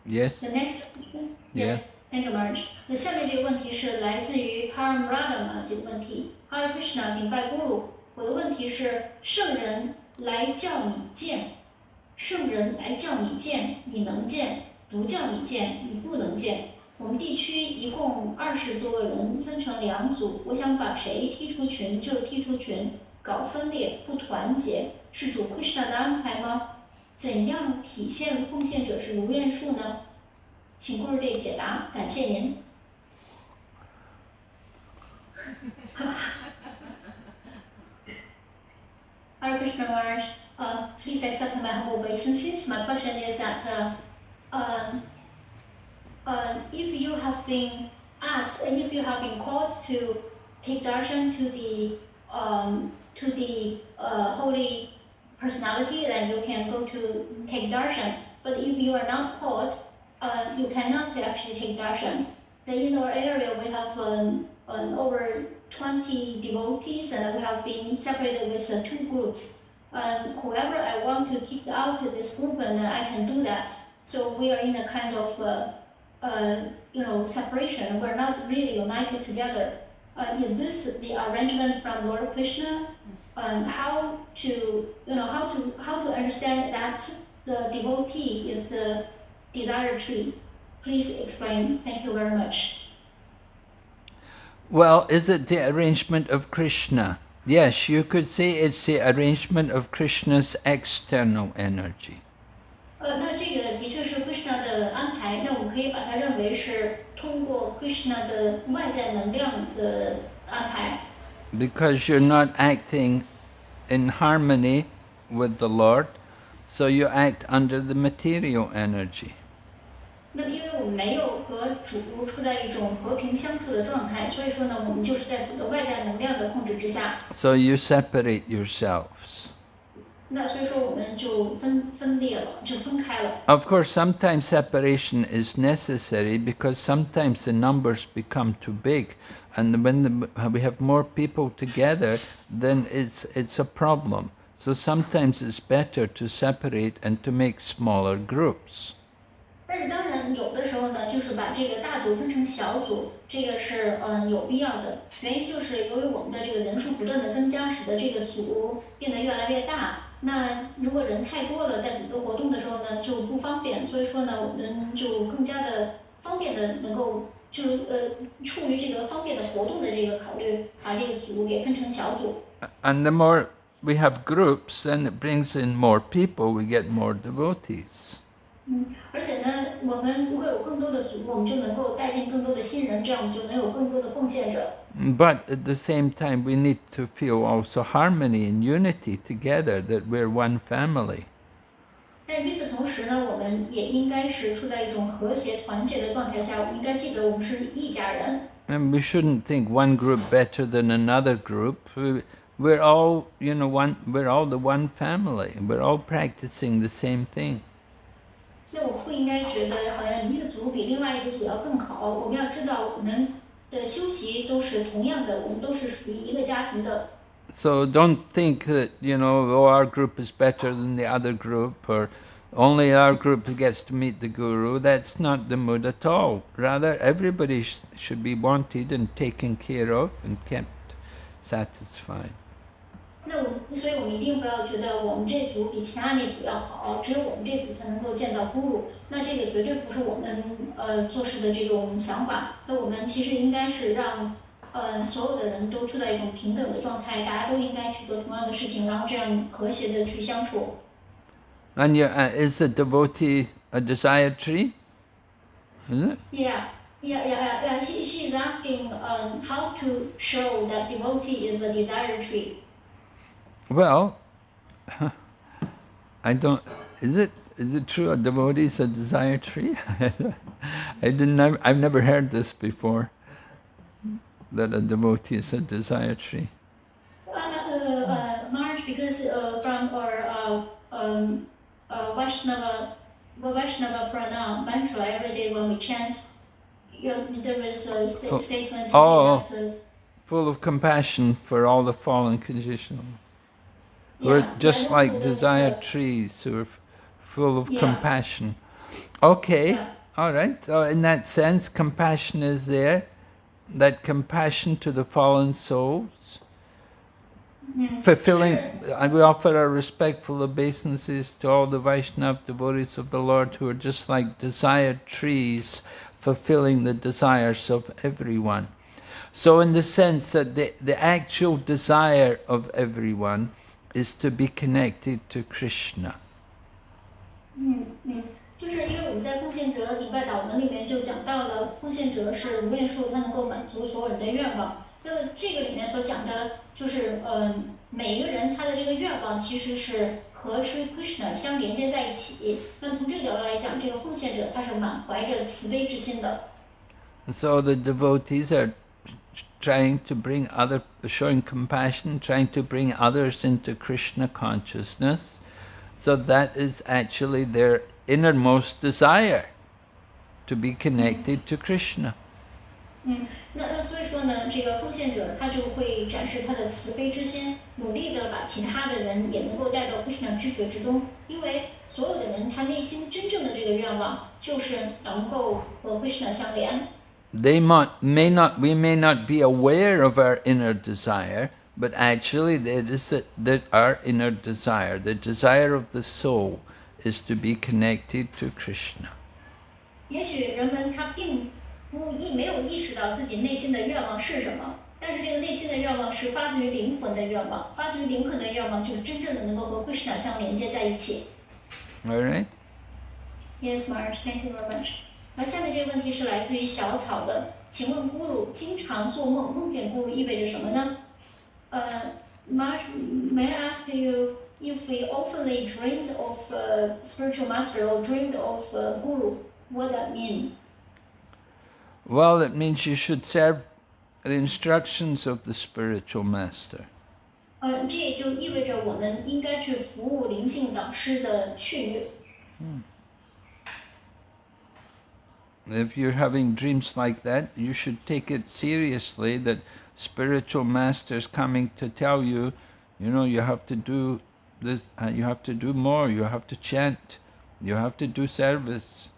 Yes? The next question? Yes. Thank you, Maharaj. 那下面这个问题是来自于 Bhagavatamrta 这个问题。Hare Krishna 顶拜 Guru。我的问题是：圣人来叫你见，圣人来叫你见，你能见；不叫你见，你不能见。我们地区一共20多个人，分成2组。我想把谁踢出群就踢出群，搞分裂不团结，是主 Krishna 的安排吗？怎样体现奉献者是如愿数呢？请Guru对解答，感谢您。Hare Krishna Maharaj, please accept my humble obeisances. My question is that if you have been asked, if you have been called to take darshan to the holy personality, then you can go to take darshan. But if you are not called, you cannot actually take darshan. In our area, we have over 20 devotees, and we have been separated with 2 groups. Whoever I want to kick out this group, and I can do that. So we are in a kind of separation. We're not really united together. Is this the arrangement from Lord Krishna? How to understand that the devotee is the desire tree? Please explain. Thank you very much. Well, is it the arrangement of Krishna? Yes, you could say it's the arrangement of Krishna's external energy. 那这个的确是 Krishna 的安排，那我们可以把它认为是通过 Krishna 的外在能量的安排。Because you're not acting in harmony with the Lord, so you act under the material energy. 那因为我们没有和主处在一种和平相处的状态，所以说呢，我们就是在主的外在能量的控制之下。So you separate yourselves. 那所以说我们就分裂了，就分开了。Of course, sometimes separation is necessary because sometimes the numbers become too big, and when we have more people together, then it's a problem. So sometimes it's better to separate and to make smaller groups. 但是当然，有的时候呢，就是把这个大组分成小组，这个是有必要的。原因就是由于我们的这个人数不断的增加，使得这个组变得越来越大。那如果人太多了，在组织活动的时候呢，就不方便。所以说呢，我们就更加的方便的能够出于这个方便的活动的这个考虑，把这个组给分成小组。And the more we have groups, then it brings in more people. We get more devotees. 而且呢，我们如果有更多的组，我们就能够带进更多的新人，这样我们就能有更多的奉献者。But at the same time, we need to feel also harmony and unity together, that we're one family. 但与此同时呢，我们也应该是处在一种和谐团结的状态下，我们应该记得我们是一家人。And we shouldn't think one group better than another group. We're all, we're all the one family. We're all practicing the same thing. 那我不应该觉得好像一个组比另外一个组要更好。我们要知道，我们的修习都是同样的，我们都是属于一个家庭的。So don't think that, our group is better than the other group, or only our group gets to meet the Guru. That's not the mood at all. Rather, everybody should be wanted and taken care of and kept satisfied. 所以我们一定不要觉得我们这组比其他那组要好，只有我们这组才能够见到Guru。那这个绝对不是我们做事的这种想法。那我们其实应该是让所有的人都处在一种平等的状态，大家都应该去做同样的事情，然后这样和谐的去相处。And is a devotee a desire tree? Is it? Yeah. She is asking how to show that devotee is a desire tree. Well, I don't. Is it true a devotee is a desire tree? I've never heard this before. That a devotee is a desire tree. Maharaj, because from our Vaishnava pranam mantra every day when we chant, there is a statement. Oh, full of compassion for all the fallen conditional. We're just like desired trees who are full of compassion. Okay, all right. So in that sense, compassion is there. That compassion to the fallen souls. Fulfilling, we offer our respectful obeisances to all the Vaishnava devotees of the Lord who are just like desired trees, fulfilling the desires of everyone. So in the sense that the actual desire of everyone is to be connected to Krishna. 就是因为我们在奉献者礼拜祷文里面就讲到了，奉献者是无愿数，他能够满足所有人的愿望。那么这个里面所讲的就是，每一个人他的这个愿望其实是和 Sri Krishna 相连接在一起。那么从这个角度来讲，这个奉献者他是满怀着慈悲之心的。So the devotees are trying to bring showing compassion, trying to bring others into Krishna consciousness. So that is actually their innermost desire, to be connected to Krishna. 那所以说呢，这个奉献者他就会展示他的慈悲之心，努力的把其他的人也能够带到 Krishna 知觉之中，因为所有的人他内心真正的这个愿望就是能够和 Krishna 相连。We may not be aware of our inner desire, but actually that is that our inner desire, the desire of the soul, is to be connected to Krishna. 也许人们他并没有意识到自己内心的愿望是什么，但是这个内心的愿望是发自于灵魂的愿望，发自于灵魂的愿望就是真正的能够和 Krishna 相连接在一起。All right. Yes, Maharaj, thank you very much. 那下面这个问题是来自于小草的，请问咕噜经常做梦，梦见咕噜意味着什么呢？Maharaj, may I ask you if we oftenly dreamed of spiritual master or dreamed of guru, what that mean? Well, it means you should serve the instructions of the spiritual master. 这也就意味着我们应该去服务灵性导师的去语。If you're having dreams like that, you should take it seriously that spiritual masters coming to tell you, you have to do this, you have to do more, you have to chant, you have to do service.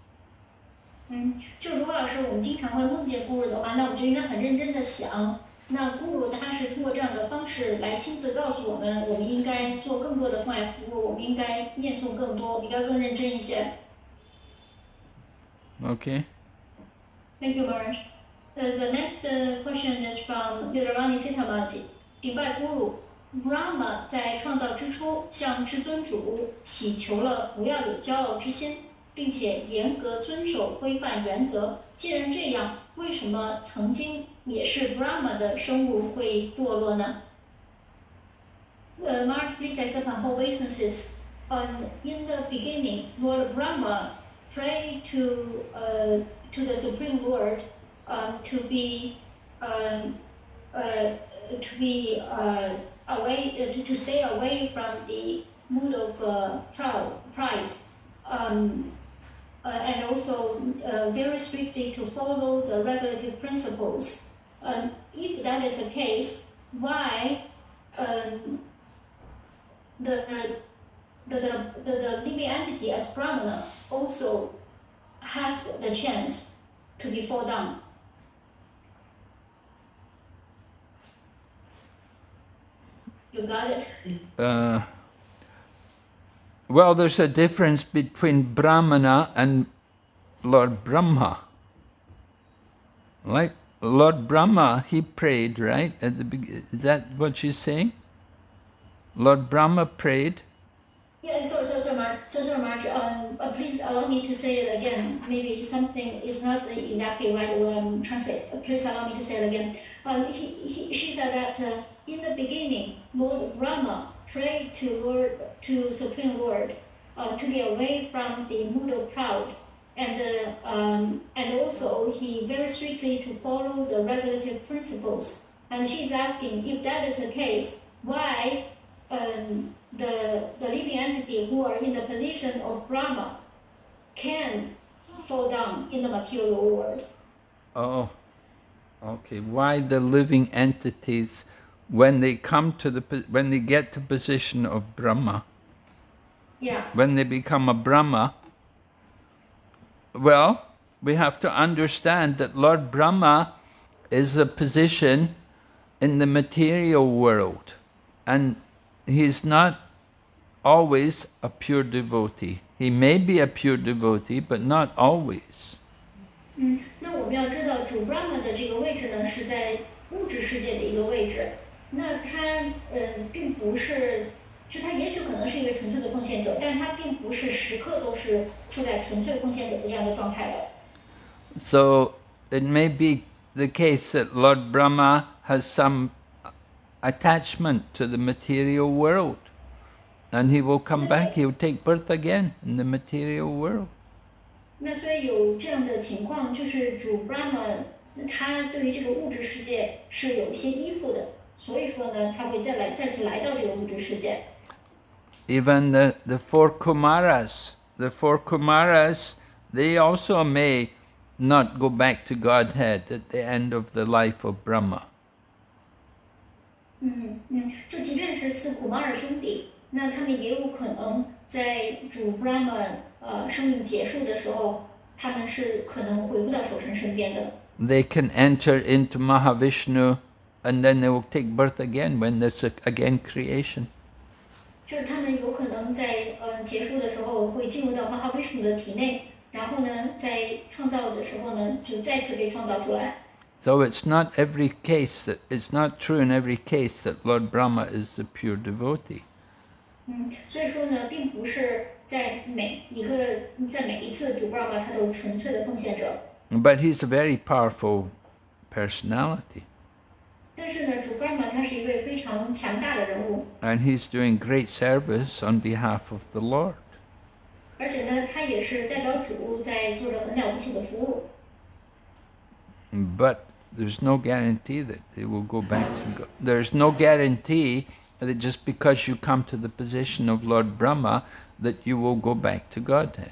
就如果要是我们经常会梦见咕噜的话，那我们就应该很认真的想，那咕噜他是通过这样的方式来亲自告诉我们，我们应该做更多的奉爱服务，我们应该念诵更多，我们应该更认真一些。Okay. Thank you, Maharaj. The next question is from Vidarani Sitamati. 顶拜咕噜 Brahma 在创造之初向至尊主祈求了不要有骄傲之心，并且严格遵守规范原则。既然这样，为什么曾经也是 Brahma 的生物会堕落呢？Maharaj, please accept my obeisances. In the beginning, Lord Brahma prayed to the Supreme Lord to be away to stay away from the mood of pride, and also very strictly to follow the regulative principles. If that is the case, why the living entity as Brahmana also has the chance to be fall down? You got it? Well, there's a difference between Brahmana and Lord Brahma. Like Lord Brahma, he prayed, right? At the beginning. Is that what she's saying? Lord Brahma prayed. Yeah, sorry, Maharaj. Please allow me to say it again. Maybe something is not exactly right when I'm translating. Please allow me to say it again. She said that in the beginning, Lord Brahma prayed to Supreme Lord to be away from the mood of pride, and also he very strictly to follow the regulative principles. And she's asking if that is the case, why the living entity who are in the position of Brahma can fall down in the material world. Oh, okay. Why the living entities, when they get to position of Brahma, Yeah. when they become a Brahma, well, we have to understand that Lord Brahma is a position in the material world, and he's not always a pure devotee. He may be a pure devotee, but not always. 那我们要知道主 Brahma 的这个位置呢，是在物质世界的一个位置。那他并不是，就他也许可能是一位纯粹的奉献者，但是他并不是时刻都是处在纯粹奉献者的这样的状态的。So it may be the case that Lord Brahma has some attachment to the material world, and he will come back, he will take birth again in the material world. 那所以有这样的情况，就是主 Brahma 他对于这个物质世界是有一些依附的，所以说呢，他会再次来到这个物质世界。Even the four Kumaras, they also may not go back to Godhead at the end of the life of Brahma. 就即便是四库马尔兄弟，那他们也有可能在主 Brahma 生命结束的时候，他们是可能回不到守神身边的。They can enter into Mahavishnu, and then they will take birth again when there's again creation. 就是他们有可能在结束的时候会进入到 Mahavishnu 的体内，然后呢，在创造的时候呢，就再次被创造出来。So it's not true in every case that Lord Brahma is the pure devotee. 所以说呢，并不是在每一次主 Brahma 他都纯粹的奉献者。But he's a very powerful personality. 但是呢，主 Brahma 他是一位非常强大的人物。And he's doing great service on behalf of the Lord. 而且呢，他也是代表主在做着很了不起的服务。But there's no guarantee that they will go back to God. There's no guarantee that just because you come to the position of Lord Brahma, that you will go back to Godhead.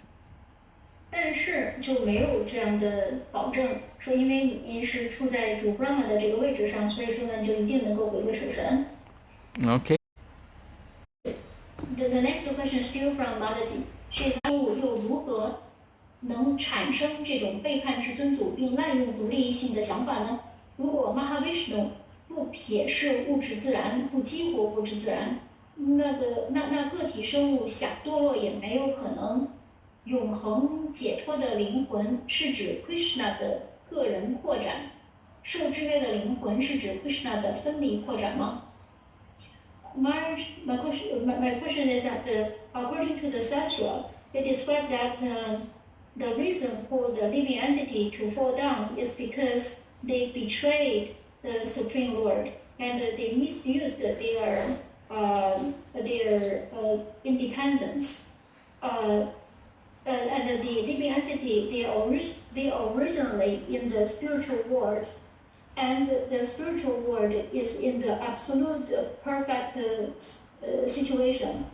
但是就没有这样的保证，说因为你是处在主 Brahma 的这个位置上，所以说呢，就一定能够回归守神。Okay. The next question is still from Malaji. She is 又如何能产生这种背叛至尊主并滥用独立性的想法呢？如果 Mahavishnu 不撇视物质自然，不激活物质自然，那个体生物想堕落也没有可能。永恒解脱的灵魂是指 Krishna 的个人扩展，受制约的灵魂是指 Krishna 的分离扩展吗？ Maharaj, my question is that according to the Sastra, they describe that the reason for the living entity to fall down is because they betrayed the Supreme Lord and they misused their independence. And the living entity, they are originally in the spiritual world, and the spiritual world is in the absolute perfect situation.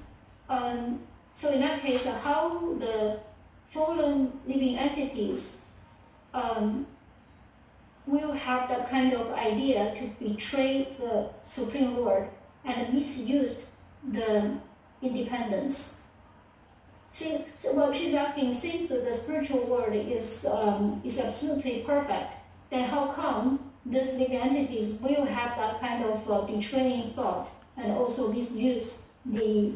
So in that case, how the fallen living entities will have that kind of idea to betray the Supreme Lord and misuse the independence? Well, she's asking, since the spiritual world is absolutely perfect, then how come these living entities will have that kind of betraying thought and also misuse the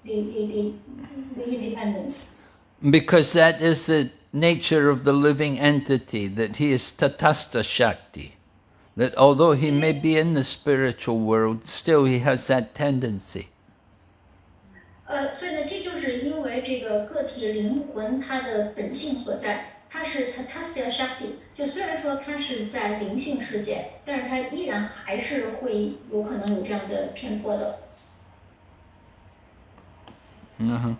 independence? Because that is the nature of the living entity, that he is tatastha Shakti. That although he may be in the spiritual world, still he has that tendency. 所以呢，这就是因为这个个体灵魂它的本性所在，它是 Tatasya Shakti。就虽然说它是在灵性世界，但是它依然还是会有可能有这样的偏颇的。And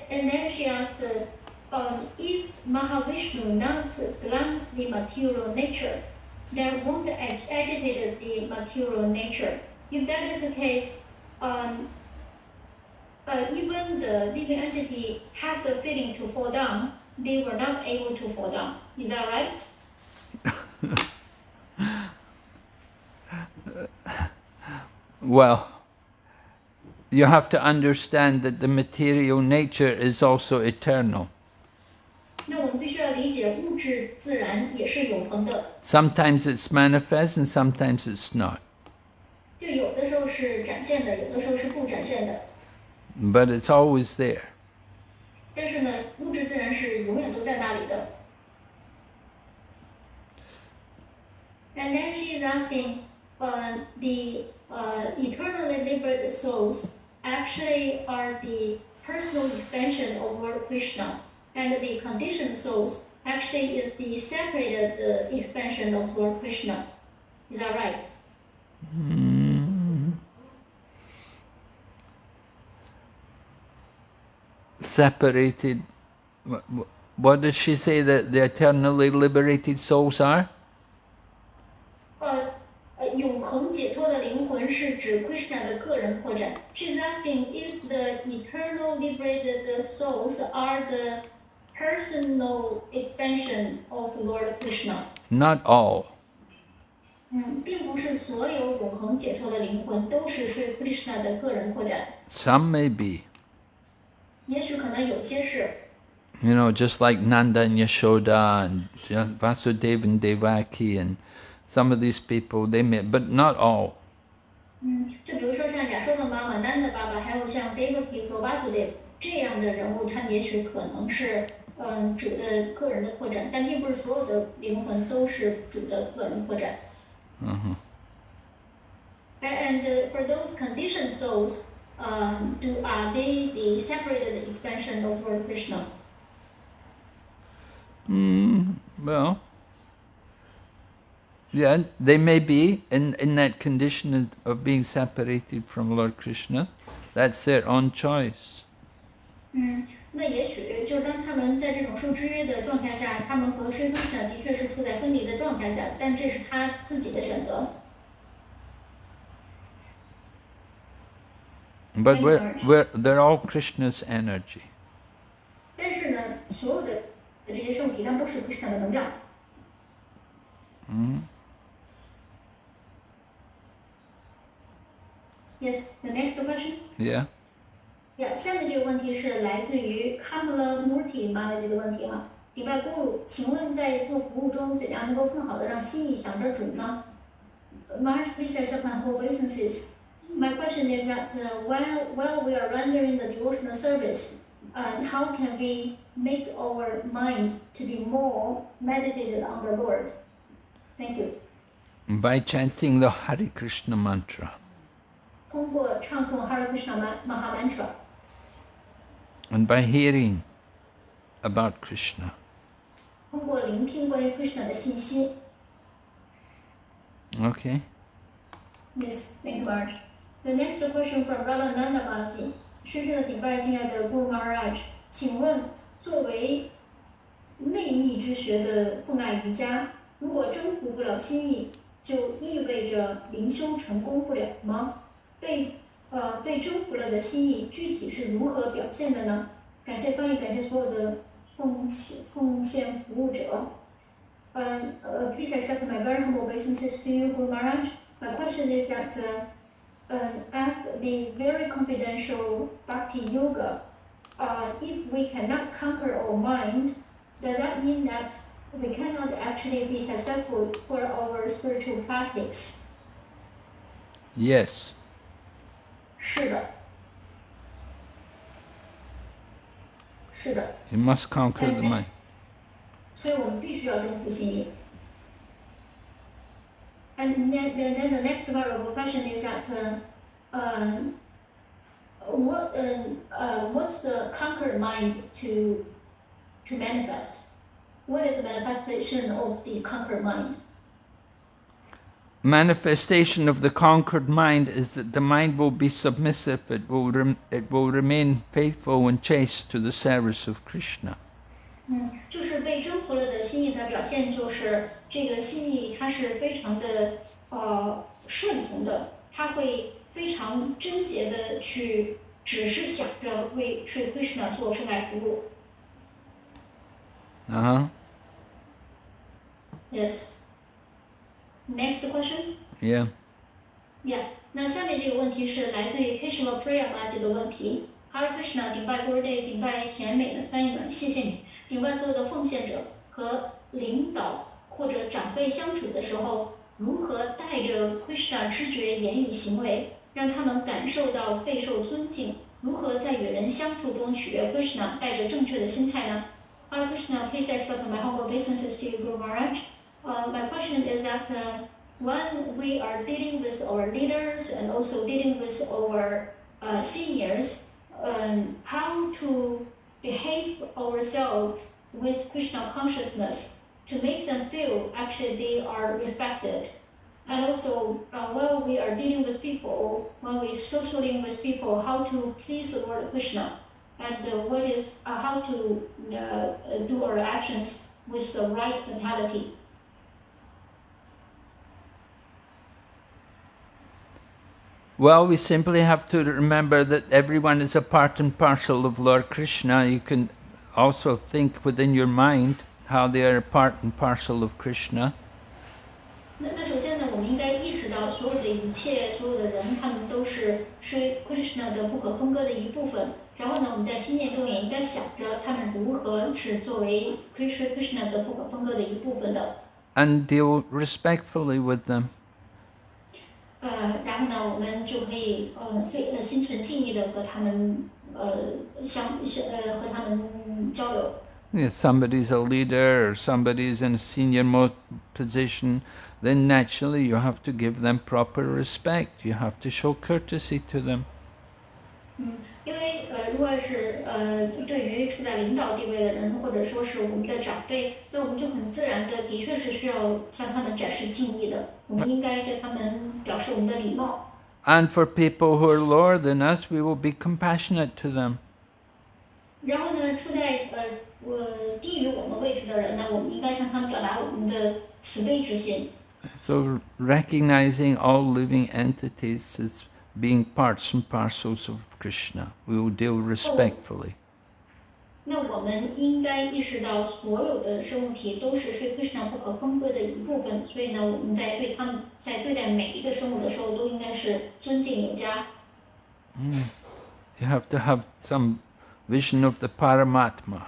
then she asked, if Mahavishnu not belongs the material nature, that won't agitate the material nature. If that is the case, even the living entity has a feeling to fall down, they were not able to fall down. Is that right? Well, you have to understand that the material nature is also eternal. 那我们必须要理解，物质自然也是永恒的。Sometimes it's manifest and sometimes it's not. 就有的时候是展现的，有的时候是不展现的。But it's always there. 但是呢，物质自然是永远都在那里的。And then she is asking, the eternally liberated souls actually are the personal expansion of Lord Krishna, and the conditioned souls actually is the separated expansion of Lord Krishna. Is that right? Separated. What does she say that the eternally liberated souls are? 永恒解脱的灵魂是指 Krishna 的个人扩展。She's asking if the eternal liberated souls are the personal expansion of Lord Krishna. Not all. 并不是所有永恒解脱的灵魂都是对 Krishna 的个人扩展。Some may be. 也许可能有些是。You know, just like Nanda and Yashoda and Vasudeva and Devaki and some of these people, they may, but not all. 就比如说像亚说的妈妈、南的爸爸，还有像 Devaki 和 Vasudev 这样的人物，他们也许可能是主的个人的扩展，但并不是所有的灵魂都是主的个人扩展。And for those conditioned souls, are they the separated expansion of Lord Krishna? Well, yeah, they may be in that condition of being separated from Lord Krishna. That's their own choice. 那也许就是当他们在这种受制约的状态下，他们和Sri Krishna的确是处在分离的状态下，但这是他自己的选择。But they're all Krishna's energy. 但是呢，所有的这些圣体，他们都是 Krishna 的能量。Yes, the next question. Yeah. Yeah, 下面这个问题是来自于 Kamala Murthy 妈的这个问题哈。礼拜公主，请问在做服务中，怎样能够更好的让心意想着主呢 ？Maharaj, please accept my whole obeisances. My question is that while we are rendering the devotional service, how can we make our mind to be more meditated on the Lord? Thank you. By chanting the Hare Krishna mantra. 通过唱诵 Hare Krishna Maha Mantra. And by hearing about Krishna. 通过聆听关于 Krishna 的信息。Okay. Yes, thank you, Maharaj. The next question from Brother Nanda Bhaji. 深深的顶拜敬爱的 Guru Maharaj， 请问作为内密之学的奉爱瑜伽，如果征服不了心意，就意味着灵修成功不了吗？被征服了的心意具体是如何表现的呢？感谢翻译，感谢所有的奉献服务者。Please accept my very humble obeisances to you, Guru Maharaj. My question is that as the very confidential Bhakti Yoga, if we cannot conquer our mind, does that mean that we cannot actually be successful for our spiritual practice? Yes. 是的。是的。You must conquer the mind. 所以我们必须要征服心意。And then the next part of the question is that what's the conquered mind to manifest? What is the manifestation of the conquered mind? Manifestation of the conquered mind is that the mind will be submissive. It will remain faithful and chaste to the service of Krishna. 就是被征服了的心意的表现，就是这个心意它是非常的顺从的，它会非常贞洁的去，只是想着为Sri Krishna 做奉爱服务。Uh-huh. Yes. Next question. Yeah. Yeah. 那下面这个问题是来自于 Keshava Priyamaji 的问题。Hare Krishna，顶拜 Gurudev，顶拜甜美的翻译们，谢谢你。顶拜所有的奉献者和领导或者长辈相处的时候，如何带着 Krishna 知觉、言语、行为，让他们感受到备受尊敬？如何在与人相处中取悦 Krishna， 带着正确的心态呢？ Hare Krishna, please accept my humble obeisances to you, Guru Maharaj. My question is that when we are dealing with our leaders and also dealing with our seniors, how to behave ourselves with Krishna consciousness to make them feel actually they are respected. And also, while we are dealing with people, when we socializing with people, how to please the Lord Krishna, and how to do our actions with the right mentality. Well, we simply have to remember that everyone is a part and parcel of Lord Krishna. You can also think within your mind how they are a part and parcel of Krishna. 那首先呢，我们应该意识到所有的一切，所有的人，他们都是Krishna 的不可分割的一部分。然后呢，我们在心念中也应该想着他们如何是作为Krishna 的不可分割的一部分的。And deal respectfully with them. 然后呢，我们就可以心存敬意的和他们和他们交流。If somebody's a leader or somebody's in a senior position, then naturally you have to give them proper respect. You have to show courtesy to them. 因为如果是对于处在领导地位的人，或者说是我们的长辈，那我们就很自然的确是需要向他们展示敬意的。我们应该对他们表示我们的礼貌。And for people who are lower than us, we will be compassionate to them. 然后呢，处在低于我们位置的人呢，我们应该向他们表达我们的慈悲之心。So recognizing all living entities as being parts and parcels of Krishna, we will deal respectfully. 那我们应该意识到，所有的生物体都是Krishna 不可分割的一部分，所以呢，我们在对待每一个生物的时候，都应该是尊敬有加。You have to have some vision of the Paramatma.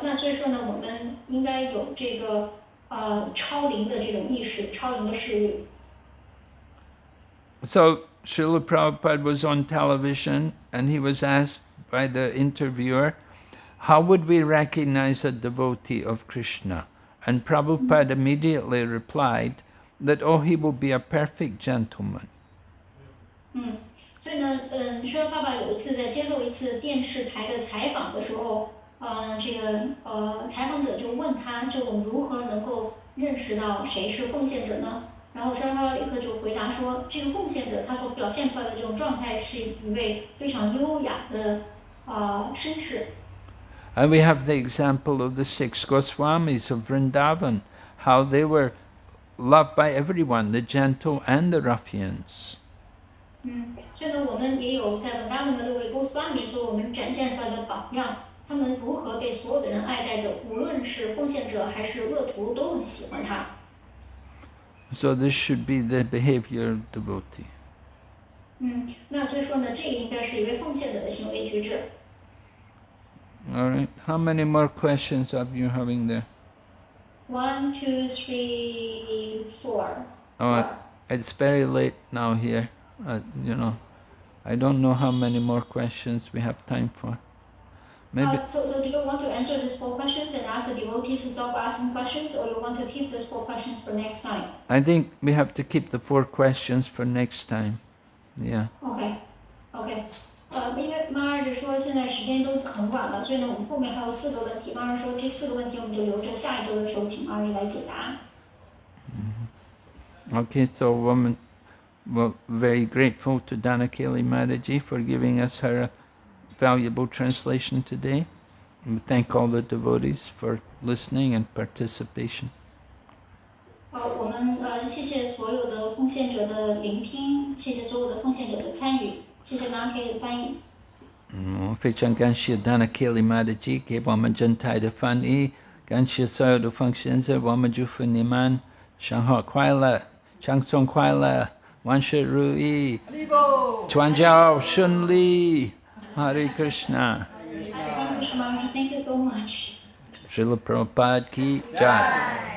那所以说呢，我们应该有这个超灵的这种意识，超灵的视域。So Srila Prabhupada was on television and he was asked by the interviewer, how would we recognize a devotee of Krishna? And Prabhupada immediately replied that, oh, he will be a perfect gentleman. 所以呢，说爸爸有一次在接受一次电视台的采访的时候，采访者就问他，就我们如何能够认识到谁是奉献者呢？然后沙巴立刻就回答说，这个奉献者他所表现出来的这种状态是一位非常优雅的绅士。And we have the example of the 6 Goswamis of Vrindavan, how they were loved by everyone, the gentle and the ruffians. 所以呢，我们也有在Vrindavan的6位 Goswami 所我们展现出来的榜样，他们如何被所有的人爱戴着，无论是奉献者还是恶徒都很喜欢他。So this should be the behavior of devotee. 那所以说呢，这个应该是一位奉献者的行为举止。All right. How many more questions are you having there? 1, 2, 3, 4. Oh, it's very late now here. I don't know how many more questions we have time for. Maybe. So do you want to answer these 4 questions and ask the devotees to stop asking questions, or you want to keep these 4 questions for next time? I think we have to keep the 4 questions for next time. Yeah. Okay. 因为Maharaj说现在时间都很晚了，所以呢，我们后面还有4个问题。Maharaj说这4个问题我们就留着下一周的时候请Maharaj来解答。Okay, so we're very grateful to Danakeli Maharaji for giving us her valuable translation today. And we thank all the devotees for listening and participation. 我们谢谢所有的奉献者的聆听，谢谢所有的奉献者的参与，谢谢Danakeli的翻译。非常感谢 Danakeli Maharaji 给我们真泰的翻译，感谢所有的奉献者，我们祝福你们上好快乐，长松快乐，万事如意，传教顺利。Hare Krishna. Hare Krishna. Thank you so much. Srila Prabhupada ki jai.